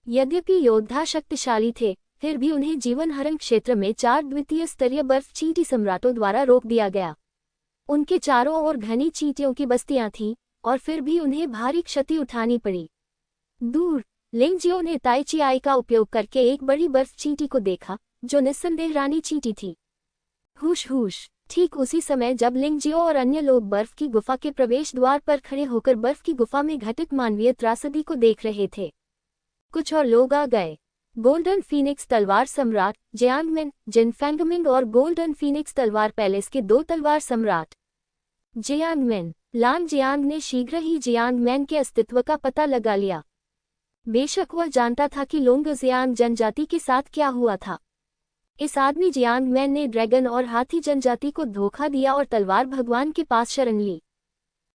यद्यपि योद्धा शक्तिशाली थे, फिर भी उन्हें जीवनहरण क्षेत्र में 4 द्वितीय स्तरीय बर्फ चींटी सम्राटों द्वारा रोक दिया गया। उनके चारों ओर घनी चींटियों की बस्तियां थीं, और फिर भी उन्हें भारी क्षति उठानी पड़ी। दूर लिंगजियो ने ताइची आई का उपयोग करके एक बड़ी बर्फ चींटी को देखा, जो निस्संदेह रानी चींटी थी। हुश हुश! ठीक उसी समय जब लिंगजियो और अन्य लोग बर्फ की गुफा के प्रवेश द्वार पर खड़े होकर बर्फ की गुफा में घटित मानवीय त्रासदी को देख रहे थे, कुछ और लोग आ गए। गोल्डन फीनिक्स तलवार सम्राट जियांगमेन जिन फेंगमिंग और गोल्डन फीनिक्स तलवार पैलेस के 2 तलवार सम्राट जियांगमेन लांग जियांग ने शीघ्र ही जियांगमैन के अस्तित्व का पता लगा लिया। बेशक वह जानता था कि लोंगजियांग जनजाति के साथ क्या हुआ था। इस आदमी जियांगमैन ने ड्रैगन और हाथी जनजाति को धोखा दिया और तलवार भगवान के पास शरण ली।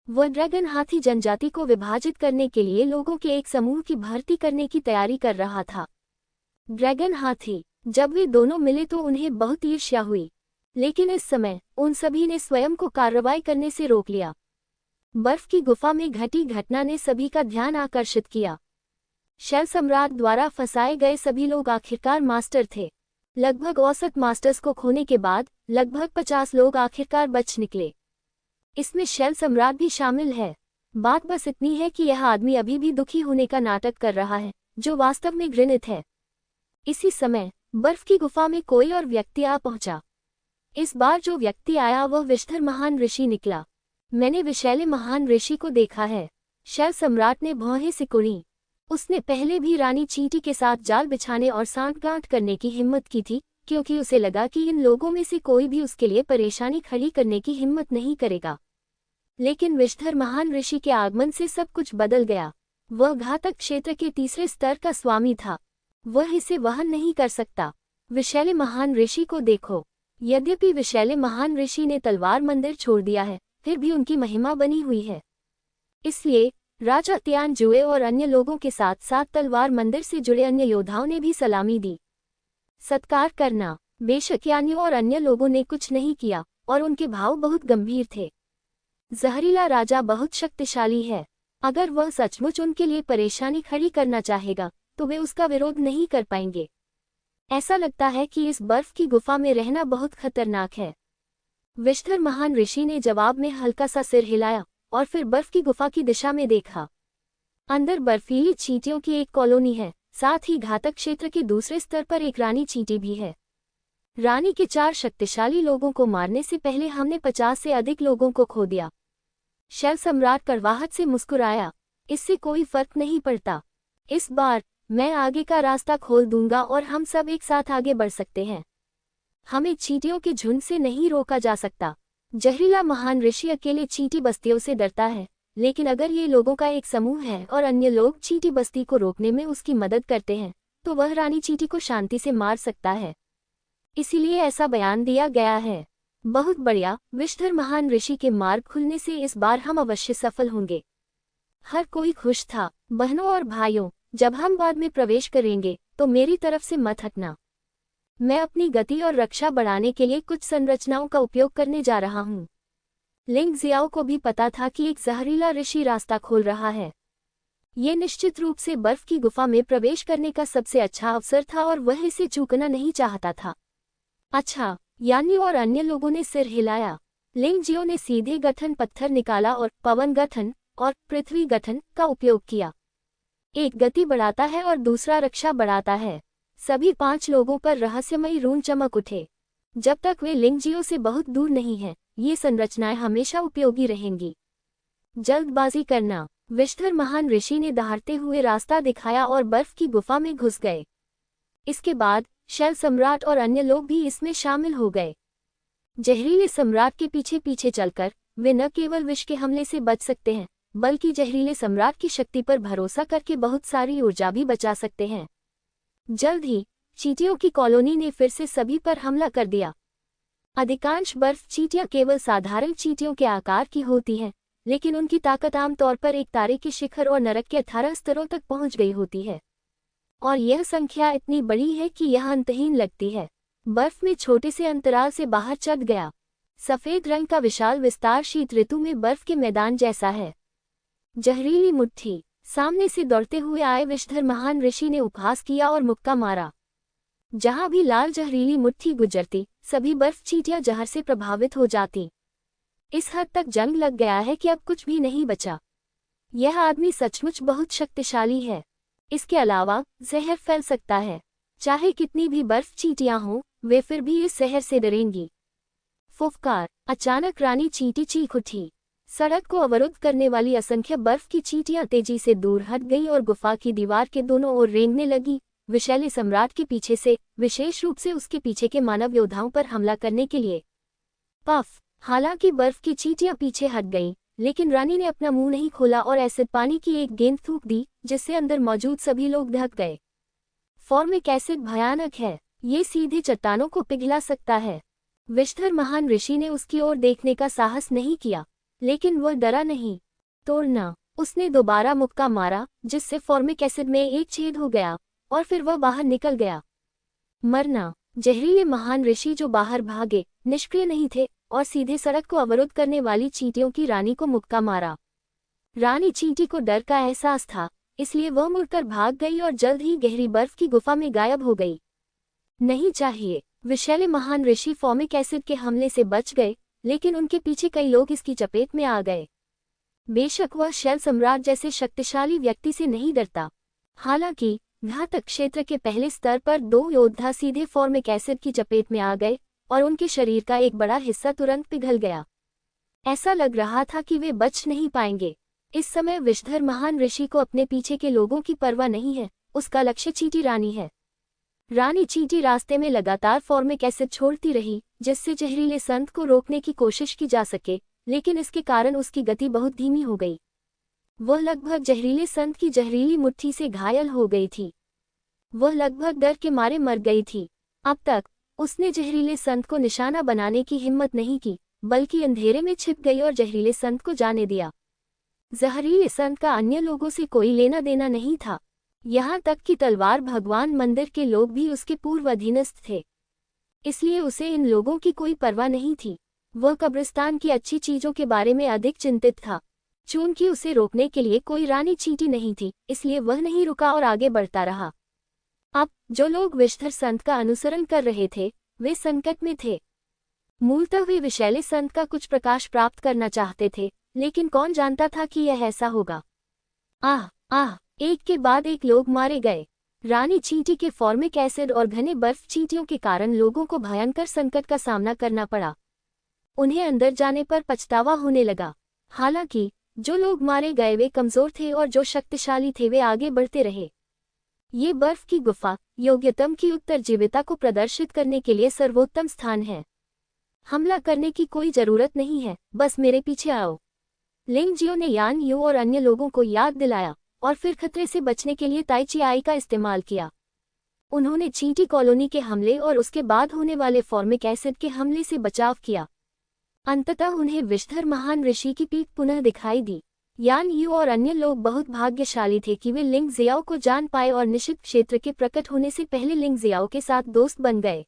वह ड्रैगन हाथी जनजाति को विभाजित करने के लिए लोगों के एक समूह की भर्ती करने की तैयारी कर रहा था। ड्रैगन हाथी जब वे दोनों मिले तो उन्हें बहुत ईर्ष्या हुई, लेकिन इस समय उन सभी ने स्वयं को कार्रवाई करने से रोक लिया। बर्फ की गुफा में घटी घटना ने सभी का ध्यान आकर्षित किया। शैल सम्राट द्वारा फंसाए गए सभी लोग आखिरकार मास्टर थे। लगभग औसत मास्टर्स को खोने के बाद लगभग 50 लोग आखिरकार बच निकले। इसमें शैल सम्राट भी शामिल है। बात बस इतनी है कि यह आदमी अभी भी दुखी होने का नाटक कर रहा है, जो वास्तव में घृणित है। इसी समय बर्फ की गुफा में कोई और व्यक्ति आ पहुंचा। इस बार जो व्यक्ति आया वह विष्ठर महान ऋषि निकला। मैंने विशैले महान ऋषि को देखा है। शैल सम्राट ने भौहें सिकुड़ी। उसने पहले भी रानी चींटी के साथ जाल बिछाने और सांठगांठ करने की हिम्मत की थी, क्योंकि उसे लगा कि इन लोगों में से कोई भी उसके लिए परेशानी खड़ी करने की हिम्मत नहीं करेगा। लेकिन विष्ठर महान ऋषि के आगमन से सब कुछ बदल गया। वह घातक क्षेत्र के तीसरे स्तर का स्वामी था। वह इसे वहन नहीं कर सकता। विशैले महान ऋषि को देखो। यद्यपि विशैले महान ऋषि ने तलवार मंदिर छोड़ दिया है, फिर भी उनकी महिमा बनी हुई है। इसलिए राजा तियानजुए और अन्य लोगों के साथ साथ तलवार मंदिर से जुड़े अन्य योद्धाओं ने भी सलामी दी। सत्कार करना। बेशक यानियों और अन्य लोगों ने कुछ नहीं किया और उनके भाव बहुत गंभीर थे। जहरीला राजा बहुत शक्तिशाली है। अगर वह सचमुच उनके लिए परेशानी खड़ी करना चाहेगा तो वे उसका विरोध नहीं कर पाएंगे। ऐसा लगता है कि इस बर्फ की गुफा में रहना बहुत खतरनाक है। विष्ठर महान ऋषि ने जवाब में हल्का सा सिर हिलाया और फिर बर्फ की गुफा की दिशा में देखा। अंदर बर्फीली चींटियों की एक कॉलोनी है, साथ ही घातक क्षेत्र के दूसरे स्तर पर एक रानी चींटी भी है। रानी के 4 शक्तिशाली लोगों को मारने से पहले हमने 50 से अधिक लोगों को खो दिया। शैल सम्राट कड़वाहट से मुस्कुराया। इससे कोई फर्क नहीं पड़ता। इस बार मैं आगे का रास्ता खोल दूंगा और हम सब एक साथ आगे बढ़ सकते हैं। हमें चींटियों के झुंड से नहीं रोका जा सकता। जहरीला महान ऋषि अकेले चींटी बस्तियों से डरता है, लेकिन अगर ये लोगों का एक समूह है और अन्य लोग चींटी बस्ती को रोकने में उसकी मदद करते हैं, तो वह रानी चींटी को शांति से मार सकता है। इसीलिए ऐसा बयान दिया गया है। बहुत बढ़िया। विष्ठर महान ऋषि के मार्ग खुलने से इस बार हम अवश्य सफल होंगे। हर कोई खुश था। बहनों और भाइयों, जब हम बाद में प्रवेश करेंगे तो मेरी तरफ से मत हटना। मैं अपनी गति और रक्षा बढ़ाने के लिए कुछ संरचनाओं का उपयोग करने जा रहा हूँ। लिंग जियाओ को भी पता था कि एक जहरीला ऋषि रास्ता खोल रहा है। ये निश्चित रूप से बर्फ की गुफा में प्रवेश करने का सबसे अच्छा अवसर था और वह इसे चूकना नहीं चाहता था। अच्छा, यानी और अन्य लोगों ने सिर हिलाया। लिंग जियो ने सीधे गठन पत्थर निकाला और पवन गठन और पृथ्वी गठन का उपयोग किया। एक गति बढ़ाता है और दूसरा रक्षा बढ़ाता है। सभी 5 लोगों पर रहस्यमयी रून चमक उठे। जब तक वे लिंगजियो से बहुत दूर नहीं हैं, ये संरचनाएं हमेशा उपयोगी रहेंगी। जल्दबाजी करना। विष्ठर महान ऋषि ने दहाड़ते हुए रास्ता दिखाया और बर्फ की गुफा में घुस गए। इसके बाद शैल सम्राट और अन्य लोग भी इसमें शामिल हो गए। जहरीले सम्राट के पीछे पीछे चलकर वे न केवल विष के हमले से बच सकते हैं, बल्कि जहरीले सम्राट की शक्ति पर भरोसा करके बहुत सारी ऊर्जा भी बचा सकते हैं। जल्द ही चींटियों की कॉलोनी ने फिर से सभी पर हमला कर दिया। अधिकांश बर्फ चींटियां केवल साधारण चींटियों के आकार की होती हैं, लेकिन उनकी ताकत आमतौर पर एक तारे के शिखर और नरक के 18 स्तरों तक पहुंच गई होती है, और यह संख्या इतनी बड़ी है कि यह अंतहीन लगती है। बर्फ में छोटे से अंतराल से बाहर चढ़ गया। सफेद रंग का विशाल विस्तार शीत ऋतु में बर्फ के मैदान जैसा है। जहरीली मुट्ठी। सामने से दौड़ते हुए आए विषधर महान ऋषि ने उपहास किया और मुक्का मारा। जहां भी लाल जहरीली मुट्ठी गुजरती, सभी बर्फ चींटियां जहर से प्रभावित हो जाती। इस हद तक जंग लग गया है कि अब कुछ भी नहीं बचा। यह आदमी सचमुच बहुत शक्तिशाली है। इसके अलावा जहर फैल सकता है। चाहे कितनी भी बर्फ चींटियां हों, वे फिर भी इस जहर से डरेंगी। फुफकार। अचानक रानी चींटी चीख उठी। सड़क को अवरुद्ध करने वाली असंख्य बर्फ की चींटियां तेजी से दूर हट गईं और गुफा की दीवार के दोनों ओर रेंगने लगी, विषैले सम्राट के पीछे से, विशेष रूप से उसके पीछे के मानव योद्धाओं पर हमला करने के लिए। पफ। हालांकि बर्फ की चींटियां पीछे हट गईं, लेकिन रानी ने अपना मुंह नहीं खोला और एसिड पानी की एक गेंद थूक दी, जिससे अंदर मौजूद सभी लोग दहक गए। फॉर्मिक एसिड भयानक है। ये सीधे चट्टानों को पिघला सकता है। विषधर महान ऋषि ने उसकी ओर देखने का साहस नहीं किया, लेकिन वह डरा नहीं। तोड़ना। उसने दोबारा मुक्का मारा, जिससे फॉर्मिक एसिड में एक छेद हो गया, और फिर वह बाहर निकल गया। मरना। जहरीले महान ऋषि जो बाहर भागे, निष्क्रिय नहीं थे और सीधे सड़क को अवरुद्ध करने वाली चींटियों की रानी को मुक्का मारा। रानी चींटी को डर का एहसास था, इसलिए वह मुड़कर भाग गई और जल्द ही गहरी बर्फ की गुफा में गायब हो गई। नहीं चाहिए। विषैले महान ऋषि फॉर्मिक एसिड के हमले से बच गए, लेकिन उनके पीछे कई लोग इसकी चपेट में आ गए। बेशक वह शैल सम्राट जैसे शक्तिशाली व्यक्ति से नहीं डरता। हालांकि घातक क्षेत्र के पहले स्तर पर 2 योद्धा सीधे फॉर्मिक एसिड की चपेट में आ गए और उनके शरीर का एक बड़ा हिस्सा तुरंत पिघल गया। ऐसा लग रहा था कि वे बच नहीं पाएंगे। इस समय विषधर महान ऋषि को अपने पीछे के लोगों की परवाह नहीं है, उसका लक्ष्य चींटी रानी है। रानी चींटी रास्ते में लगातार फॉर्मिक एसिड छोड़ती रही, जिससे जहरीले संत को रोकने की कोशिश की जा सके, लेकिन इसके कारण उसकी गति बहुत धीमी हो गई। वह लगभग जहरीले संत की जहरीली मुट्ठी से घायल हो गई थी। वह लगभग डर के मारे मर गई थी। अब तक उसने जहरीले संत को निशाना बनाने की हिम्मत नहीं की, बल्कि अंधेरे में छिप गई और जहरीले संत को जाने दिया। जहरीले संत का अन्य लोगों से कोई लेना देना नहीं था, यहाँ तक कि तलवार भगवान मंदिर के लोग भी उसके पूर्व अधीनस्थ थे, इसलिए उसे इन लोगों की कोई परवाह नहीं थी। वह कब्रिस्तान की अच्छी चीजों के बारे में अधिक चिंतित था। चूंकि उसे रोकने के लिए कोई रानी चींटी नहीं थी, इसलिए वह नहीं रुका और आगे बढ़ता रहा। अब जो लोग विषधर संत का अनुसरण कर रहे थे, वे संकट में थे। मूलतः वे विषैले संत का कुछ प्रकाश प्राप्त करना चाहते थे, लेकिन कौन जानता था कि यह ऐसा होगा। आह आह, एक के बाद एक लोग मारे गए। रानी चींटी के फॉर्मिक एसिड और घने बर्फ चींटियों के कारण लोगों को भयंकर संकट का सामना करना पड़ा। उन्हें अंदर जाने पर पछतावा होने लगा। हालांकि जो लोग मारे गए वे कमजोर थे और जो शक्तिशाली थे वे आगे बढ़ते रहे। ये बर्फ की गुफा योग्यतम की उत्तरजीविता को प्रदर्शित करने के लिए सर्वोत्तम स्थान है। हमला करने की कोई जरूरत नहीं है, बस मेरे पीछे आओ। लिंग जियो ने यान यू और अन्य लोगों को याद दिलाया और फिर खतरे से बचने के लिए ताई ची आई का इस्तेमाल किया। उन्होंने चींटी कॉलोनी के हमले और उसके बाद होने वाले फॉर्मिक एसिड के हमले से बचाव किया। अंततः उन्हें विषधर महान ऋषि की पीठ पुनः दिखाई दी। यान यू और अन्य लोग बहुत भाग्यशाली थे कि वे लिंग जियाओ को जान पाए और निश्चित क्षेत्र के प्रकट होने से पहले लिंग जियाओ के साथ दोस्त बन गए।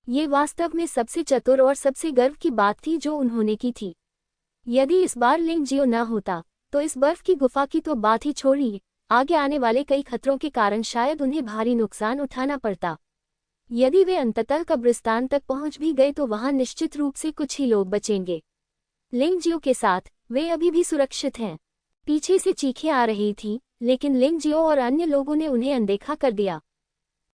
ये वास्तव में सबसे चतुर और सबसे गर्व की बात थी जो उन्होंने की थी। यदि इस बार लिंग जियो न होता तो इस बर्फ की गुफा की तो बात ही छोड़िए, आगे आने वाले कई खतरों के कारण शायद उन्हें भारी नुकसान उठाना पड़ता। यदि वे अंततः कब्रिस्तान तक पहुंच भी गए तो वहां निश्चित रूप से कुछ ही लोग बचेंगे। लिंग जियो के साथ वे अभी भी सुरक्षित हैं। पीछे से चीखें आ रही थीं, लेकिन लिंग जियो और अन्य लोगों ने उन्हें अनदेखा कर दिया।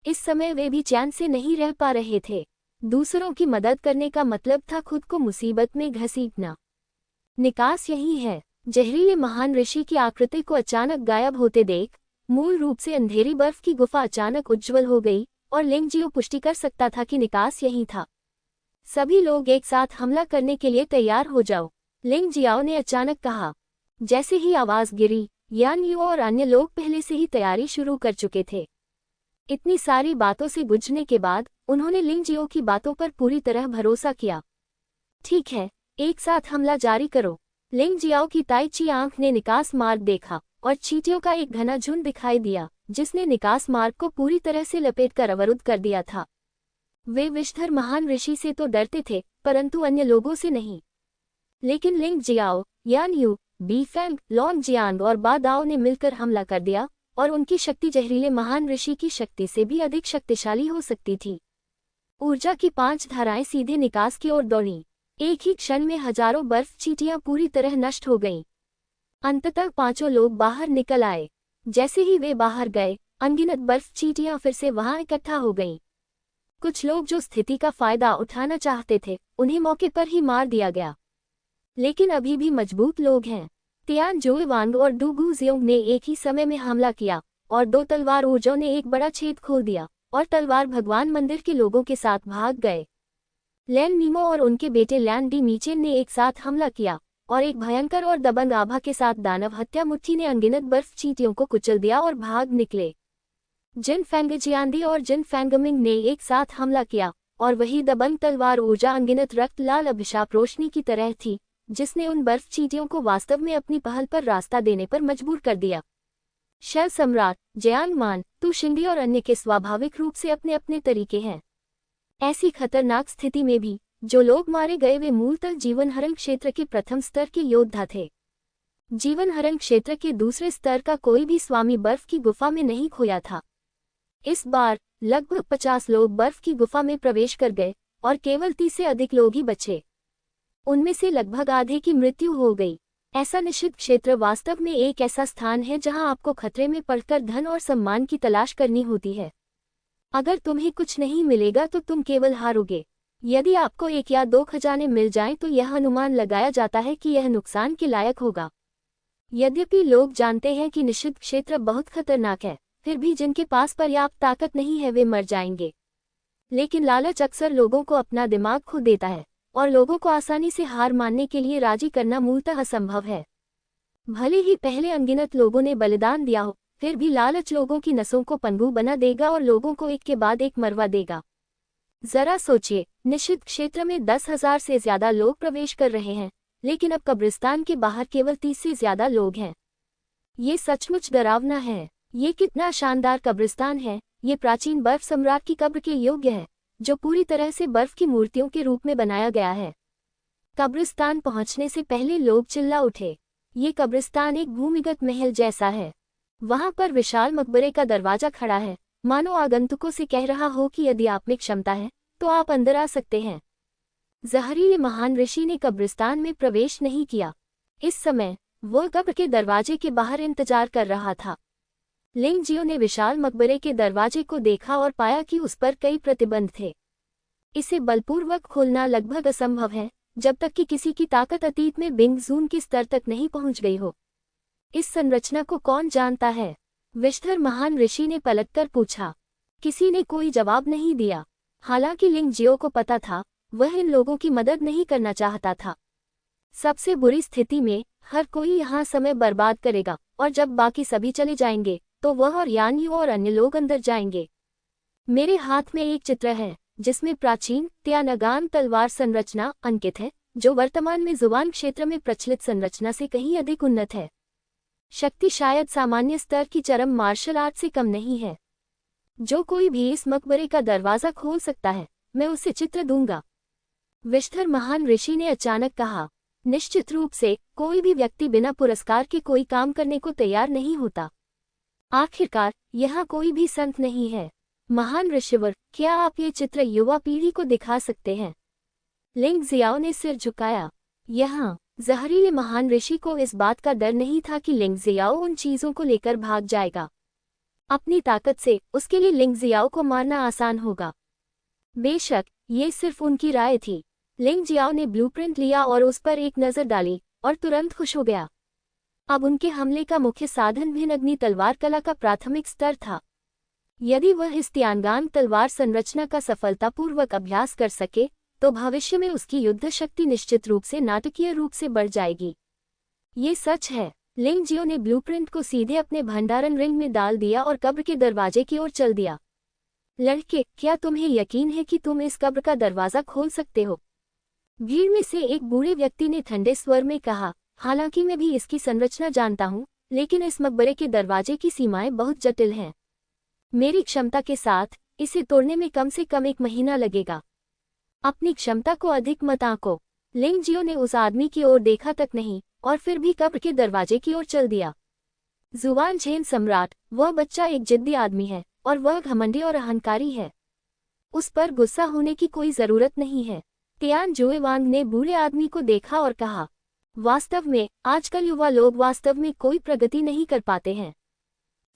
इस समय वे भी चैन से नहीं रह पा रहे थे। दूसरों की मदद करने का मतलब था खुद को मुसीबत में घसीटना। निकास यही है। जहरीले महान ऋषि की आकृति को अचानक गायब होते देख मूल रूप से अंधेरी बर्फ की गुफा अचानक उज्ज्वल हो गई और लिंग जियो पुष्टि कर सकता था कि निकास यही था। सभी लोग एक साथ हमला करने के लिए तैयार हो जाओ, लिंग जियाओ ने अचानक कहा। जैसे ही आवाज गिरी, यान यू और अन्य लोग पहले से ही तैयारी शुरू कर चुके थे। इतनी सारी बातों से गुजरने के बाद उन्होंने लिंग जियो की बातों पर पूरी तरह भरोसा किया। ठीक है, एक साथ हमला जारी करो। लिंग जियाओ की ताइची आंख ने निकास मार्ग देखा और चींटियों का एक घना झुंड दिखाई दिया जिसने निकास मार्ग को पूरी तरह से लपेटकर अवरुद्ध कर दिया था। वे विषधर महान ऋषि से तो डरते थे परंतु अन्य लोगों से नहीं। लेकिन Ling Jiao, Yan Yu, Bi Fang, Long Jiang और बा दाओ ने मिलकर हमला कर दिया और उनकी शक्ति जहरीले महान ऋषि की शक्ति से भी अधिक शक्तिशाली हो सकती थी। ऊर्जा की 5 धाराएं सीधे निकास की ओर दौड़ीं। एक ही क्षण में हजारों बर्फ चींटियां पूरी तरह नष्ट हो गईं। अंततः 5 लोग बाहर निकल आए। जैसे ही वे बाहर गए, अनगिनत बर्फ चींटियां फिर से वहां इकट्ठा हो गईं। कुछ लोग जो स्थिति का फायदा उठाना चाहते थे, उन्हें मौके पर ही मार दिया गया। लेकिन अभी भी मजबूत लोग हैं। तियान जुएवांग और डू गुजियोंग ने एक ही समय में हमला किया और 2 तलवार ऊर्जाओं ने एक बड़ा छेद खोल दिया और तलवार भगवान मंदिर के लोगों के साथ भाग गए। लैन नीमो और उनके बेटे लैन डी मीचेन ने एक साथ हमला किया और एक भयंकर और दबंग आभा के साथ दानव हत्या मुट्ठी ने अनगिनत बर्फ चींटियों को कुचल दिया और भाग निकले। जिन फैंगजियांदी और जिन फैंगमिंग ने एक साथ हमला किया और वही दबंग तलवार ऊर्जा अनगिनत रक्त लाल अभिशाप रोशनी की तरह थी जिसने उन बर्फ चींटियों को वास्तव में अपनी पहल पर रास्ता देने पर मजबूर कर दिया। शैल सम्राट, जयांग मान, तू शिंडी और अन्य के स्वाभाविक रूप से अपने अपने तरीके हैं। ऐसी खतरनाक स्थिति में भी जो लोग मारे गए वे मूलतः जीवन हरण क्षेत्र के प्रथम स्तर के योद्धा थे। जीवन हरण क्षेत्र के दूसरे स्तर का कोई भी स्वामी बर्फ की गुफा में नहीं खोया था। इस बार लगभग 50 लोग बर्फ की गुफा में प्रवेश कर गए और केवल 30 से अधिक लोग ही बचे। उनमें से लगभग आधे की मृत्यु हो गई। ऐसा निषिद्ध क्षेत्र वास्तव में एक ऐसा स्थान है जहां आपको खतरे में पड़कर धन और सम्मान की तलाश करनी होती है। अगर तुम्हें कुछ नहीं मिलेगा तो तुम केवल हारोगे। यदि आपको 1 या 2 खजाने मिल जाएं तो यह अनुमान लगाया जाता है कि यह नुकसान के लायक होगा। यद्यपि लोग जानते हैं कि निषिद्ध क्षेत्र बहुत खतरनाक है, फिर भी जिनके पास पर्याप्त ताकत नहीं है वे मर जाएंगे। लेकिन लालच अक्सर लोगों को अपना दिमाग खो देता है और लोगों को आसानी से हार मानने के लिए राजी करना मूलतः असंभव है। भले ही पहले अनगिनत लोगों ने बलिदान दिया हो, फिर भी लालच लोगों की नसों को पंगु बना देगा और लोगों को एक के बाद एक मरवा देगा। जरा सोचिए, निषिद्ध क्षेत्र में 10,000 से ज्यादा लोग प्रवेश कर रहे हैं, लेकिन अब कब्रिस्तान के बाहर केवल 30 से ज्यादा लोग हैं। ये सचमुच डरावना है। ये कितना शानदार कब्रिस्तान है। ये प्राचीन बर्फ सम्राट की कब्र के योग्य है, जो पूरी तरह से बर्फ की मूर्तियों के रूप में बनाया गया है। कब्रिस्तान पहुंचने से पहले लोग चिल्ला उठे। ये कब्रिस्तान एक भूमिगत महल जैसा है। वहां पर विशाल मकबरे का दरवाजा खड़ा है, मानो आगंतुकों से कह रहा हो कि यदि आप में क्षमता है तो आप अंदर आ सकते हैं। जहरीले महान ऋषि ने कब्रिस्तान में प्रवेश नहीं किया। इस समय वो कब्र के दरवाजे के बाहर इंतजार कर रहा था। लिंग जियो ने विशाल मकबरे के दरवाजे को देखा और पाया कि उस पर कई प्रतिबंध थे। इसे बलपूर्वक खोलना लगभग असंभव है जब तक कि किसी की ताकत अतीत में बिंग जून के स्तर तक नहीं पहुंच गई हो। इस संरचना को कौन जानता है? विषधर महान ऋषि ने पलटकर पूछा। किसी ने कोई जवाब नहीं दिया। हालांकि लिंग जियो को पता था, वह इन लोगों की मदद नहीं करना चाहता था। सबसे बुरी स्थिति में हर कोई यहाँ समय बर्बाद करेगा और जब बाकी सभी चले जाएंगे तो वह और यान यू और अन्य लोग अंदर जाएंगे। मेरे हाथ में एक चित्र है जिसमें प्राचीन त्यानगान तलवार संरचना अंकित है, जो वर्तमान में जुबान क्षेत्र में प्रचलित संरचना से कहीं अधिक उन्नत है। शक्ति शायद सामान्य स्तर की चरम मार्शल आर्ट से कम नहीं है। जो कोई भी इस मकबरे का दरवाजा खोल सकता है, मैं उसे चित्र दूंगा। विषधर महान ऋषि ने अचानक कहा। निश्चित रूप से कोई भी व्यक्ति बिना पुरस्कार के कोई काम करने को तैयार नहीं होता। आखिरकार यहाँ कोई भी संत नहीं है। महान ऋषिवर, क्या आप ये चित्र युवा पीढ़ी को दिखा सकते हैं? लिंग जियाओ ने सिर झुकाया। यहाँ जहरीले महान ऋषि को इस बात का डर नहीं था कि लिंग जियाओ उन चीजों को लेकर भाग जाएगा। अपनी ताकत से उसके लिए लिंग जियाओ को मारना आसान होगा। बेशक ये सिर्फ उनकी राय थी। लिंग जियाओ ने ब्लूप्रिंट लिया और उस पर एक नजर डाली और तुरंत खुश हो गया। अब उनके हमले का मुख्य साधन भिन्न अग्नि तलवार कला का प्राथमिक स्तर था। यदि वह इस त्यानगान तलवार संरचना का सफलतापूर्वक अभ्यास कर सके तो भविष्य में उसकी युद्ध शक्ति निश्चित रूप से नाटकीय रूप से बढ़ जाएगी। ये सच है। लिंग जियो ने ब्लूप्रिंट को सीधे अपने भंडारण रिंग में डाल दिया और कब्र के दरवाजे की ओर चल दिया। लड़के, क्या तुम्हें यकीन है कि तुम इस कब्र का दरवाजा खोल सकते हो? भीड़ में से एक बूढ़े व्यक्ति ने ठंडे स्वर में कहा। हालांकि मैं भी इसकी संरचना जानता हूँ, लेकिन इस मकबरे के दरवाजे की सीमाएं बहुत जटिल हैं। मेरी क्षमता के साथ इसे तोड़ने में कम से कम 1 महीना लगेगा। अपनी क्षमता को अधिक मत आंको। लिंग जियो ने उस आदमी की ओर देखा तक नहीं और फिर भी कब्र के दरवाजे की ओर चल दिया। जुआनझेन सम्राट, वह बच्चा एक जिद्दी आदमी है और वह घमंडी और अहंकारी है। उस पर गुस्सा होने की कोई जरूरत नहीं है। तियान जुएवांग ने बूढ़े आदमी को देखा और कहा, वास्तव में आजकल युवा लोग वास्तव में कोई प्रगति नहीं कर पाते हैं।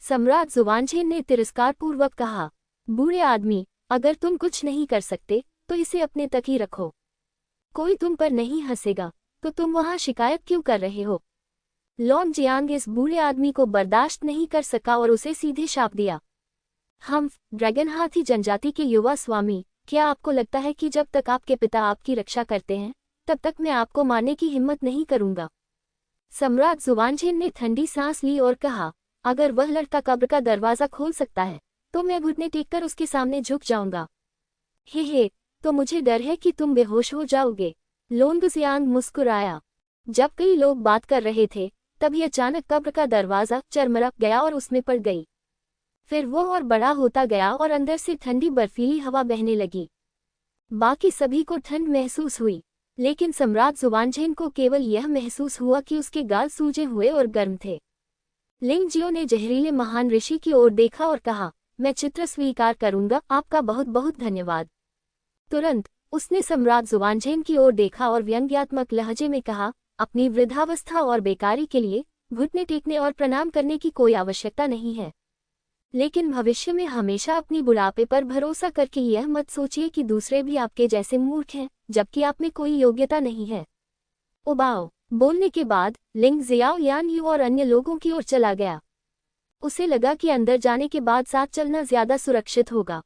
सम्राट जुआनझेन ने तिरस्कारपूर्वक कहा, बूढ़े आदमी, अगर तुम कुछ नहीं कर सकते तो इसे अपने तक ही रखो। कोई तुम पर नहीं हंसेगा तो तुम वहां शिकायत क्यों कर रहे हो? लॉन्ग जियांग इस बूढ़े आदमी को बर्दाश्त नहीं कर सका और उसे सीधे शाप दिया। हम ड्रैगन हाथी जनजाति के युवा स्वामी, क्या आपको लगता है कि जब तक आपके पिता आपकी रक्षा करते हैं तब तक मैं आपको मारने की हिम्मत नहीं करूंगा? सम्राट जुआनझेन ने ठंडी सांस ली और कहा, अगर वह लड़का कब्र का दरवाजा खोल सकता है तो मैं घुटने टेककर उसके सामने झुक जाऊंगा। हे, तो मुझे डर है कि तुम बेहोश हो जाओगे। लोंग जियांग मुस्कुराया। जब कई लोग बात कर रहे थे तभी अचानक कब्र का दरवाजा चरमरा गया और उसमें पड़ गई। फिर वो और बड़ा होता गया और अंदर से ठंडी बर्फीली हवा बहने लगी। बाकी सभी को ठंड महसूस हुई, लेकिन सम्राट जुआनझेन को केवल यह महसूस हुआ कि उसके गाल सूजे हुए और गर्म थे। लिंग जियो ने जहरीले महान ऋषि की ओर देखा और कहा, मैं चित्र स्वीकार करूंगा, आपका बहुत बहुत धन्यवाद। तुरंत उसने सम्राट जुआनझेन की ओर देखा और व्यंग्यात्मक लहजे में कहा, अपनी वृद्धावस्था और बेकारी के लिए घुटने टेकने और प्रणाम करने की कोई आवश्यकता नहीं है, लेकिन भविष्य में हमेशा अपनी बुढ़ापे पर भरोसा करके यह मत सोचिए कि दूसरे भी आपके जैसे मूर्ख हैं जबकि आप में कोई योग्यता नहीं है। उबाओ। बोलने के बाद लिंग जियाओ यान यू और अन्य लोगों की ओर चला गया। उसे लगा कि अंदर जाने के बाद साथ चलना ज्यादा सुरक्षित होगा।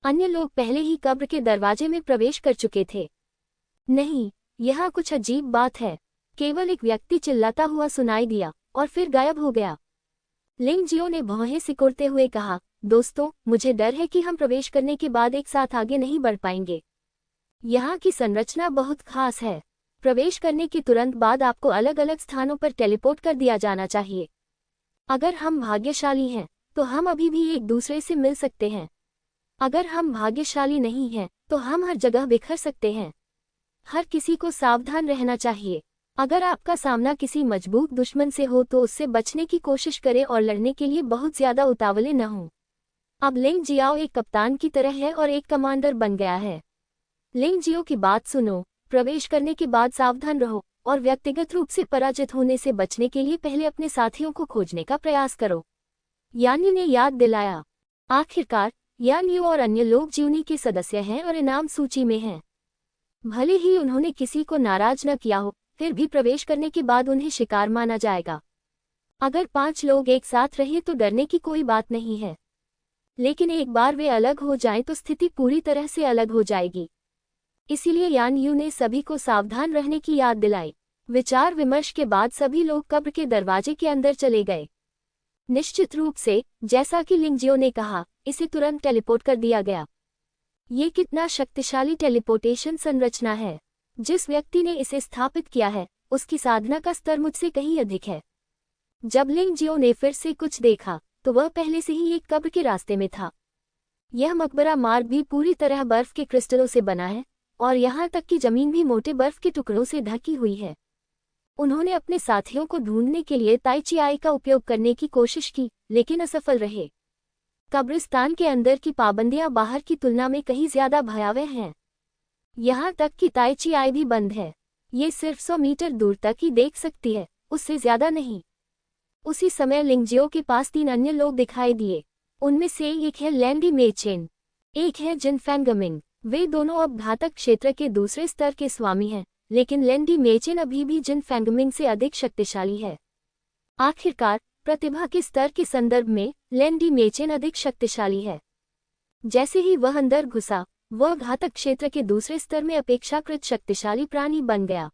अन्य लोग पहले ही कब्र के दरवाजे में प्रवेश कर चुके थे। नहीं, यहाँ कुछ अजीब बात है। केवल एक व्यक्ति चिल्लाता हुआ सुनाई दिया और फिर गायब हो गया। लिंग जियो ने भौहें सिकुड़ते हुए कहा, दोस्तों, मुझे डर है कि हम प्रवेश करने के बाद एक साथ आगे नहीं बढ़ पाएंगे। यहाँ की संरचना बहुत खास है। प्रवेश करने के तुरंत बाद आपको अलग अलग स्थानों पर टेलीपोर्ट कर दिया जाना चाहिए। अगर हम भाग्यशाली हैं तो हम अभी भी एक दूसरे से मिल सकते हैं। अगर हम भाग्यशाली नहीं हैं तो हम हर जगह बिखर सकते हैं। हर किसी को सावधान रहना चाहिए। अगर आपका सामना किसी मजबूत दुश्मन से हो तो उससे बचने की कोशिश करें और लड़ने के लिए बहुत ज्यादा उतावले न हों। अब लिंग जियाओ एक कप्तान की तरह है और एक कमांडर बन गया है। लिंग जियो की बात सुनो, प्रवेश करने के बाद सावधान रहो और व्यक्तिगत रूप से पराजित होने से बचने के लिए पहले अपने साथियों को खोजने का प्रयास करो, यान्यू ने याद दिलाया। आखिरकार यान्यू और अन्य लोग जीवनी के सदस्य हैं और इनाम सूची में हैं। भले ही उन्होंने किसी को नाराज न किया हो, फिर भी प्रवेश करने के बाद उन्हें शिकार माना जाएगा। अगर 5 लोग एक साथ रहे तो डरने की कोई बात नहीं है, लेकिन एक बार वे अलग हो जाएं तो स्थिति पूरी तरह से अलग हो जाएगी। इसीलिए यान्यू ने सभी को सावधान रहने की याद दिलाई। विचार विमर्श के बाद सभी लोग कब्र के दरवाजे के अंदर चले गए। निश्चित रूप से, जैसा कि लिंग जियो ने कहा, इसे तुरंत टेलीपोर्ट कर दिया गया। ये कितना शक्तिशाली टेलीपोर्टेशन संरचना है। जिस व्यक्ति ने इसे स्थापित किया है उसकी साधना का स्तर मुझसे कहीं अधिक है। जब लिंग जियो ने फिर से कुछ देखा तो वह पहले से ही एक कब्र के रास्ते में था। यह मकबरा मार्ग भी पूरी तरह बर्फ के क्रिस्टलों से बना है और यहाँ तक कि जमीन भी मोटे बर्फ के टुकड़ों से ढकी हुई है। उन्होंने अपने साथियों को ढूंढने के लिए ताइची आई का उपयोग करने की कोशिश की, लेकिन असफल रहे। कब्रिस्तान के अंदर की पाबंदियां बाहर की तुलना में कहीं ज्यादा भयावह हैं। यहाँ तक कि ताइची आई भी बंद है। ये सिर्फ 100 मीटर दूर तक ही देख सकती है, उससे ज्यादा नहीं। उसी समय लिंग जियो के पास 3 अन्य लोग दिखाई दिए। उनमें से एक है लैंडी मेचेन, एक है जिन फैंगमिंग। वे दोनों अब घातक क्षेत्र के दूसरे स्तर के स्वामी हैं, लेकिन लैंडी मेचेन अभी भी जिन फैंगमिंग से अधिक शक्तिशाली है। आखिरकार प्रतिभा के स्तर के संदर्भ में लैंडी मेचेन अधिक शक्तिशाली है। जैसे ही वह अंदर घुसा, वह घातक क्षेत्र के दूसरे स्तर में अपेक्षाकृत शक्तिशाली प्राणी बन गया।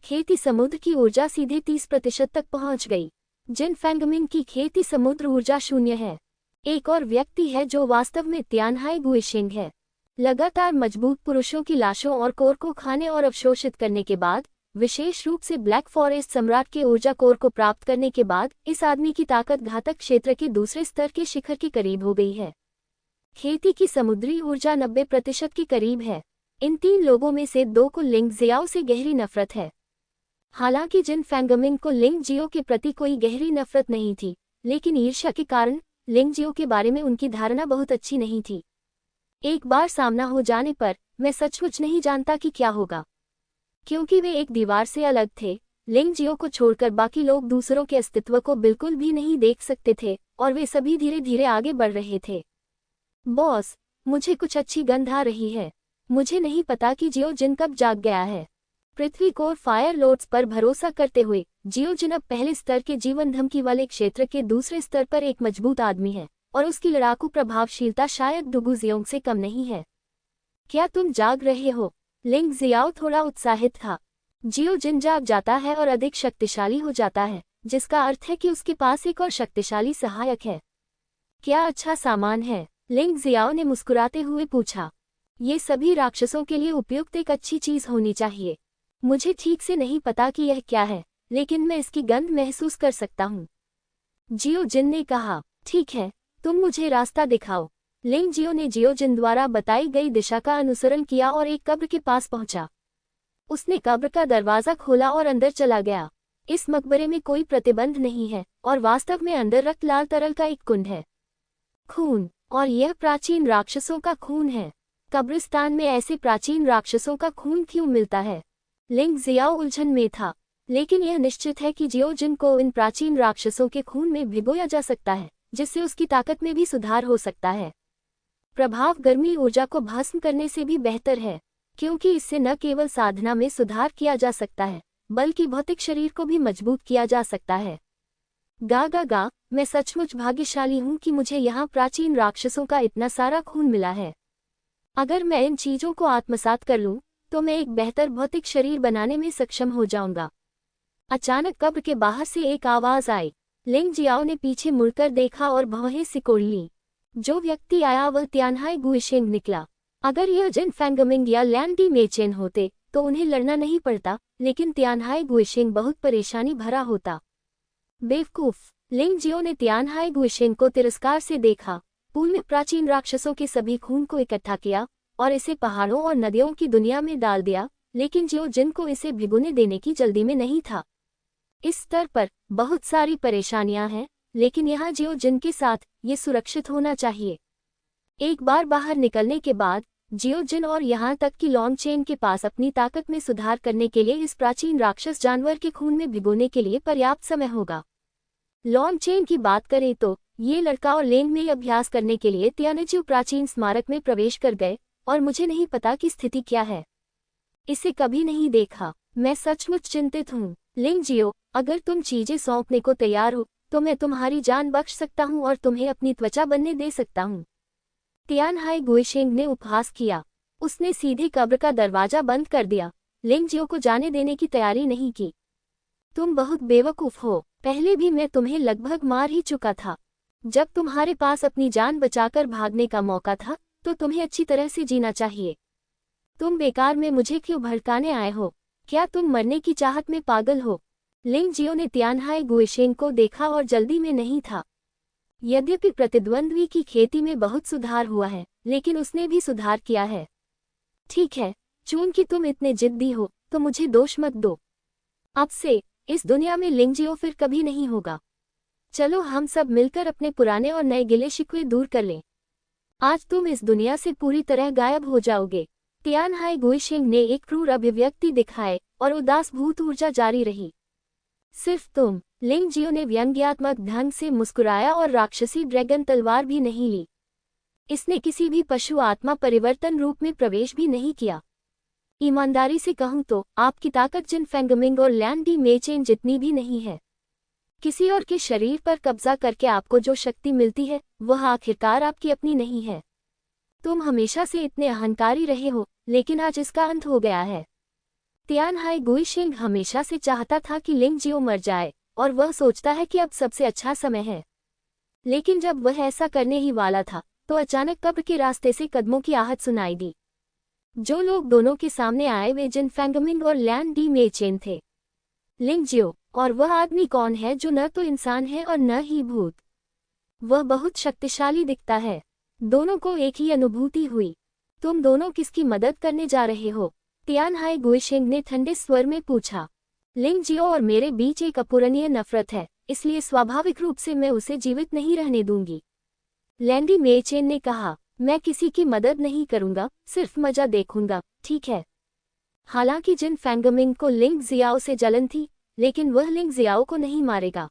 खेती समुद्र की ऊर्जा सीधे 30% तक पहुंच गई। जिन फैंगमिंग की खेती समुद्र ऊर्जा 0 है। एक और व्यक्ति है जो वास्तव में तियानहाई गुइशिंग है। लगातार मजबूत पुरुषों की लाशों और कोर को खाने और अवशोषित करने के बाद विशेष रूप से ब्लैक फॉरेस्ट सम्राट के ऊर्जा कोर को प्राप्त करने के बाद इस आदमी की ताकत घातक क्षेत्र के दूसरे स्तर के शिखर के करीब हो गई है। खेती की समुद्री ऊर्जा 90% के करीब है। इन 3 लोगों में से 2 को लिंग जियाओ से गहरी नफरत है। हालांकि जिन फैंगमिंग को लिंग जियो के प्रति कोई गहरी नफरत नहीं थी, लेकिन ईर्ष्या के कारण लिंग जियो के बारे में उनकी धारणा बहुत अच्छी नहीं थी। एक बार सामना हो जाने पर मैं सचमुच नहीं जानता कि क्या होगा, क्योंकि वे एक दीवार से अलग थे। लिंग जियो को छोड़कर बाकी लोग दूसरों के अस्तित्व को बिल्कुल भी नहीं देख सकते थे और वे सभी धीरे धीरे आगे बढ़ रहे थे। बॉस, मुझे कुछ अच्छी गंध आ रही है। मुझे नहीं पता कि जियो जिन कब जाग गया है। पृथ्वी कोर फायर लॉर्ड्स पर भरोसा करते हुए जियो जिन अब पहले स्तर के जीवन धमकी वाले क्षेत्र के दूसरे स्तर पर एक मजबूत आदमी है और उसकी लड़ाकू प्रभावशीलता शायद डुगू जियोंग से कम नहीं है। क्या तुम जाग रहे हो? लिंग जियाओ थोड़ा उत्साहित था। जियो जिन जाग जाता है और अधिक शक्तिशाली हो जाता है, जिसका अर्थ है कि उसके पास एक और शक्तिशाली सहायक है। क्या अच्छा सामान है? लिंग जियाओ ने मुस्कुराते हुए पूछा। ये सभी राक्षसों के लिए उपयुक्त एक अच्छी चीज होनी चाहिए। मुझे ठीक से नहीं पता कि यह क्या है, लेकिन मैं इसकी गंध महसूस कर सकता हूँ। जियो जिन ने कहा। ठीक है, तुम मुझे रास्ता दिखाओ। लिंग जियो ने जियो जिन द्वारा बताई गई दिशा का अनुसरण किया और एक कब्र के पास पहुंचा। उसने कब्र का दरवाजा खोला और अंदर चला गया। इस मकबरे में कोई प्रतिबंध नहीं है और वास्तव में अंदर रक्त लाल तरल का एक कुंड है। खून, और यह प्राचीन राक्षसों का खून है। कब्रिस्तान में ऐसे प्राचीन राक्षसों का खून क्यों मिलता है? लिंग जियाओ उलझन में था, लेकिन यह निश्चित है कि जियो जिन को इन प्राचीन राक्षसों के खून में भिगोया जा सकता है, जिससे उसकी ताकत में भी सुधार हो सकता है। प्रभाव गर्मी ऊर्जा को भस्म करने से भी बेहतर है, क्योंकि इससे न केवल साधना में सुधार किया जा सकता है, बल्कि भौतिक शरीर को भी मजबूत किया जा सकता है। गा, मैं सचमुच भाग्यशाली हूँ कि मुझे यहाँ प्राचीन राक्षसों का इतना सारा खून मिला है। अगर मैं इन चीजों को आत्मसात कर लूँ, तो मैं एक बेहतर भौतिक शरीर बनाने में सक्षम हो जाऊंगा। अचानक कब्र के बाहर से एक आवाज आई। लिंग जियाओ ने पीछे मुड़कर देखा और भौहें सिकोड़ लीं। जो व्यक्ति आया वह तियानहाई गुइशेंग निकला। अगर यह जिन फैंगमिंग या लैंड डी मेचेन होते तो उन्हें लड़ना नहीं पड़ता, लेकिन तियानहाई गुइशेंग बहुत परेशानी भरा होता। बेवकूफ, लिंग जियो ने तियानहाई गुइशेंग को तिरस्कार से देखा। पूल में प्राचीन राक्षसों के सभी खून को इकट्ठा किया और इसे पहाड़ों और नदियों की दुनिया में डाल दिया, लेकिन जियो जिन को इसे भिगोने देने की जल्दी में नहीं था। इस स्तर पर बहुत सारी परेशानियां हैं, लेकिन यहाँ जियो जिन के साथ ये सुरक्षित होना चाहिए। एक बार बाहर निकलने के बाद जियो जिन और यहाँ तक कि लॉन्ग चेन के पास अपनी ताकत में सुधार करने के लिए इस प्राचीन राक्षस जानवर के खून में भिगोने के लिए पर्याप्त समय होगा। लॉन्ग चेन की बात करें तो ये लड़का और लेन में अभ्यास करने के लिए तियानजियो प्राचीन स्मारक में प्रवेश कर गए और मुझे नहीं पता कि स्थिति क्या है। इसे कभी नहीं देखा। मैं सचमुच चिंतित हूँ। लिंग जियो, अगर तुम चीजें सौंपने को तैयार हो तो मैं तुम्हारी जान बख्श सकता हूँ और तुम्हें अपनी त्वचा बनने दे सकता हूँ। तियानहाई गुइशेंग ने उपहास किया। उसने सीधे कब्र का दरवाजा बंद कर दिया। लिंग जियो को जाने देने की तैयारी नहीं की। तुम बहुत बेवकूफ हो। पहले भी मैं तुम्हें लगभग मार ही चुका था। जब तुम्हारे पास अपनी जान बचाकर भागने का मौका था तो तुम्हें अच्छी तरह से जीना चाहिए। तुम बेकार में मुझे क्यों भड़काने आए हो? क्या तुम मरने की चाहत में पागल हो? लिंग जियो ने तियानहाई गुइशेंग को देखा और जल्दी में नहीं था। यद्यपि प्रतिद्वंद्वी की खेती में बहुत सुधार हुआ है, लेकिन उसने भी सुधार किया है। ठीक है, चूंकि तुम इतने जिद्दी हो तो मुझे दोष मत दो। अब से इस दुनिया में लिंग जियो फिर कभी नहीं होगा। चलो हम सब मिलकर अपने पुराने और नए गिले शिकवे दूर कर लें। आज तुम इस दुनिया से पूरी तरह गायब हो जाओगे। तियानहाई गुइशेंग ने एक क्रूर अभिव्यक्ति दिखाए और उदास भूत ऊर्जा जारी रही। सिर्फ तुम। लिंग जियो ने व्यंग्यात्मक ढंग से मुस्कुराया और राक्षसी ड्रैगन तलवार भी नहीं ली। इसने किसी भी पशु आत्मा परिवर्तन रूप में प्रवेश भी नहीं किया। ईमानदारी से कहूं तो आपकी ताकत जिन फैंगमिंग और लैंड डी मेचेन जितनी भी नहीं है। किसी और के शरीर पर कब्जा करके आपको जो शक्ति मिलती है वह आखिरकार आपकी अपनी नहीं है। तुम हमेशा से इतने अहंकारी रहे हो, लेकिन आज इसका अंत हो गया है। तियानहाई गुइशेंग हमेशा से चाहता था कि लिंग जियो मर जाए और वह सोचता है कि अब सबसे अच्छा समय है। लेकिन जब वह ऐसा करने ही वाला था तो अचानक कब्र के रास्ते से कदमों की आहट सुनाई दी। जो लोग दोनों के सामने आए वे जिन फेंगमिंग और लैन डी मेचेन थे। लिंग जियो, और वह आदमी कौन है जो न तो इंसान है और न ही भूत? वह बहुत शक्तिशाली दिखता है। दोनों को एक ही अनुभूति हुई। तुम दोनों किसकी मदद करने जा रहे हो? तियानहाई गुइशेंग ने ठंडे स्वर में पूछा। लिंग जियो और मेरे बीच एक अपूरणीय नफरत है, इसलिए स्वाभाविक रूप से मैं उसे जीवित नहीं रहने दूंगी। लैंडी मेचेन ने कहा, मैं किसी की मदद नहीं करूंगा, सिर्फ मजा देखूंगा, ठीक है? हालांकि जिन फेंगमिंग को लिंग जियाओ से जलन थी, लेकिन वह लिंग जियाओ को नहीं मारेगा।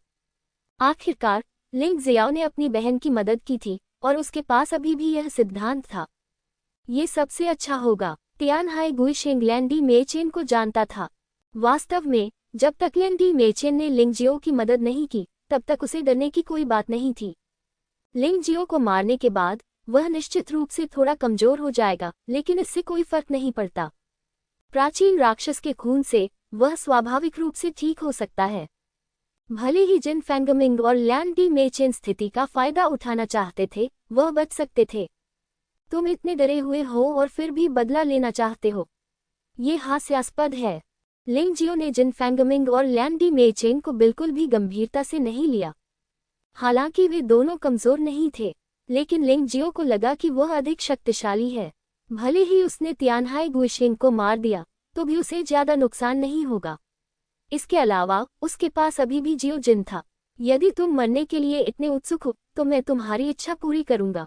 आखिरकार लिंग जियाओ ने अपनी बहन की मदद की थी और उसके पास अभी भी यह सिद्धांत था। ये सबसे अच्छा होगा। तियानहाई गुइशेंग लैंडी मेचेन को जानता था। वास्तव में जब तक लैंडी मेचेन ने लिंग जियो की मदद नहीं की, तब तक उसे डरने की कोई बात नहीं थी। लिंग जियो को मारने के बाद वह निश्चित रूप से थोड़ा कमजोर हो जाएगा, लेकिन इससे कोई फर्क नहीं पड़ता। प्राचीन राक्षस के खून से वह स्वाभाविक रूप से ठीक हो सकता है। भले ही जिन फेंगमिंग और लैन डी मेचेन स्थिति का फायदा उठाना चाहते थे, वह बच सकते थे। तुम इतने डरे हुए हो और फिर भी बदला लेना चाहते हो। ये हास्यास्पद है। लिंग जियो ने जिन फेंगमिंग और लैन डी मेचेन को बिल्कुल भी गंभीरता से नहीं लिया। हालांकि वे दोनों कमजोर नहीं थे, लेकिन लिंग जियो को लगा कि वह अधिक शक्तिशाली है। भले ही उसने तियानहाई गुइशेंग को मार दिया, तो भी उसे ज्यादा नुकसान नहीं होगा। इसके अलावा उसके पास अभी भी जियो जिन था। यदि तुम मरने के लिए इतने उत्सुक हो, तो मैं तुम्हारी इच्छा पूरी करूंगा।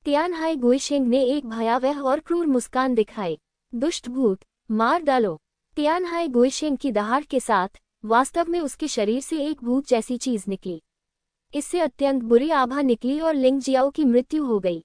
तियानहाई गुइशेंग ने एक भयावह और क्रूर मुस्कान दिखाई। दुष्ट भूत, मार डालो। तियानहाई गुइशेंग की दहाड़ के साथ वास्तव में उसके शरीर से एक भूत जैसी चीज निकली। इससे अत्यंत बुरी आभा निकली और लिंग जियाओ की मृत्यु हो गई।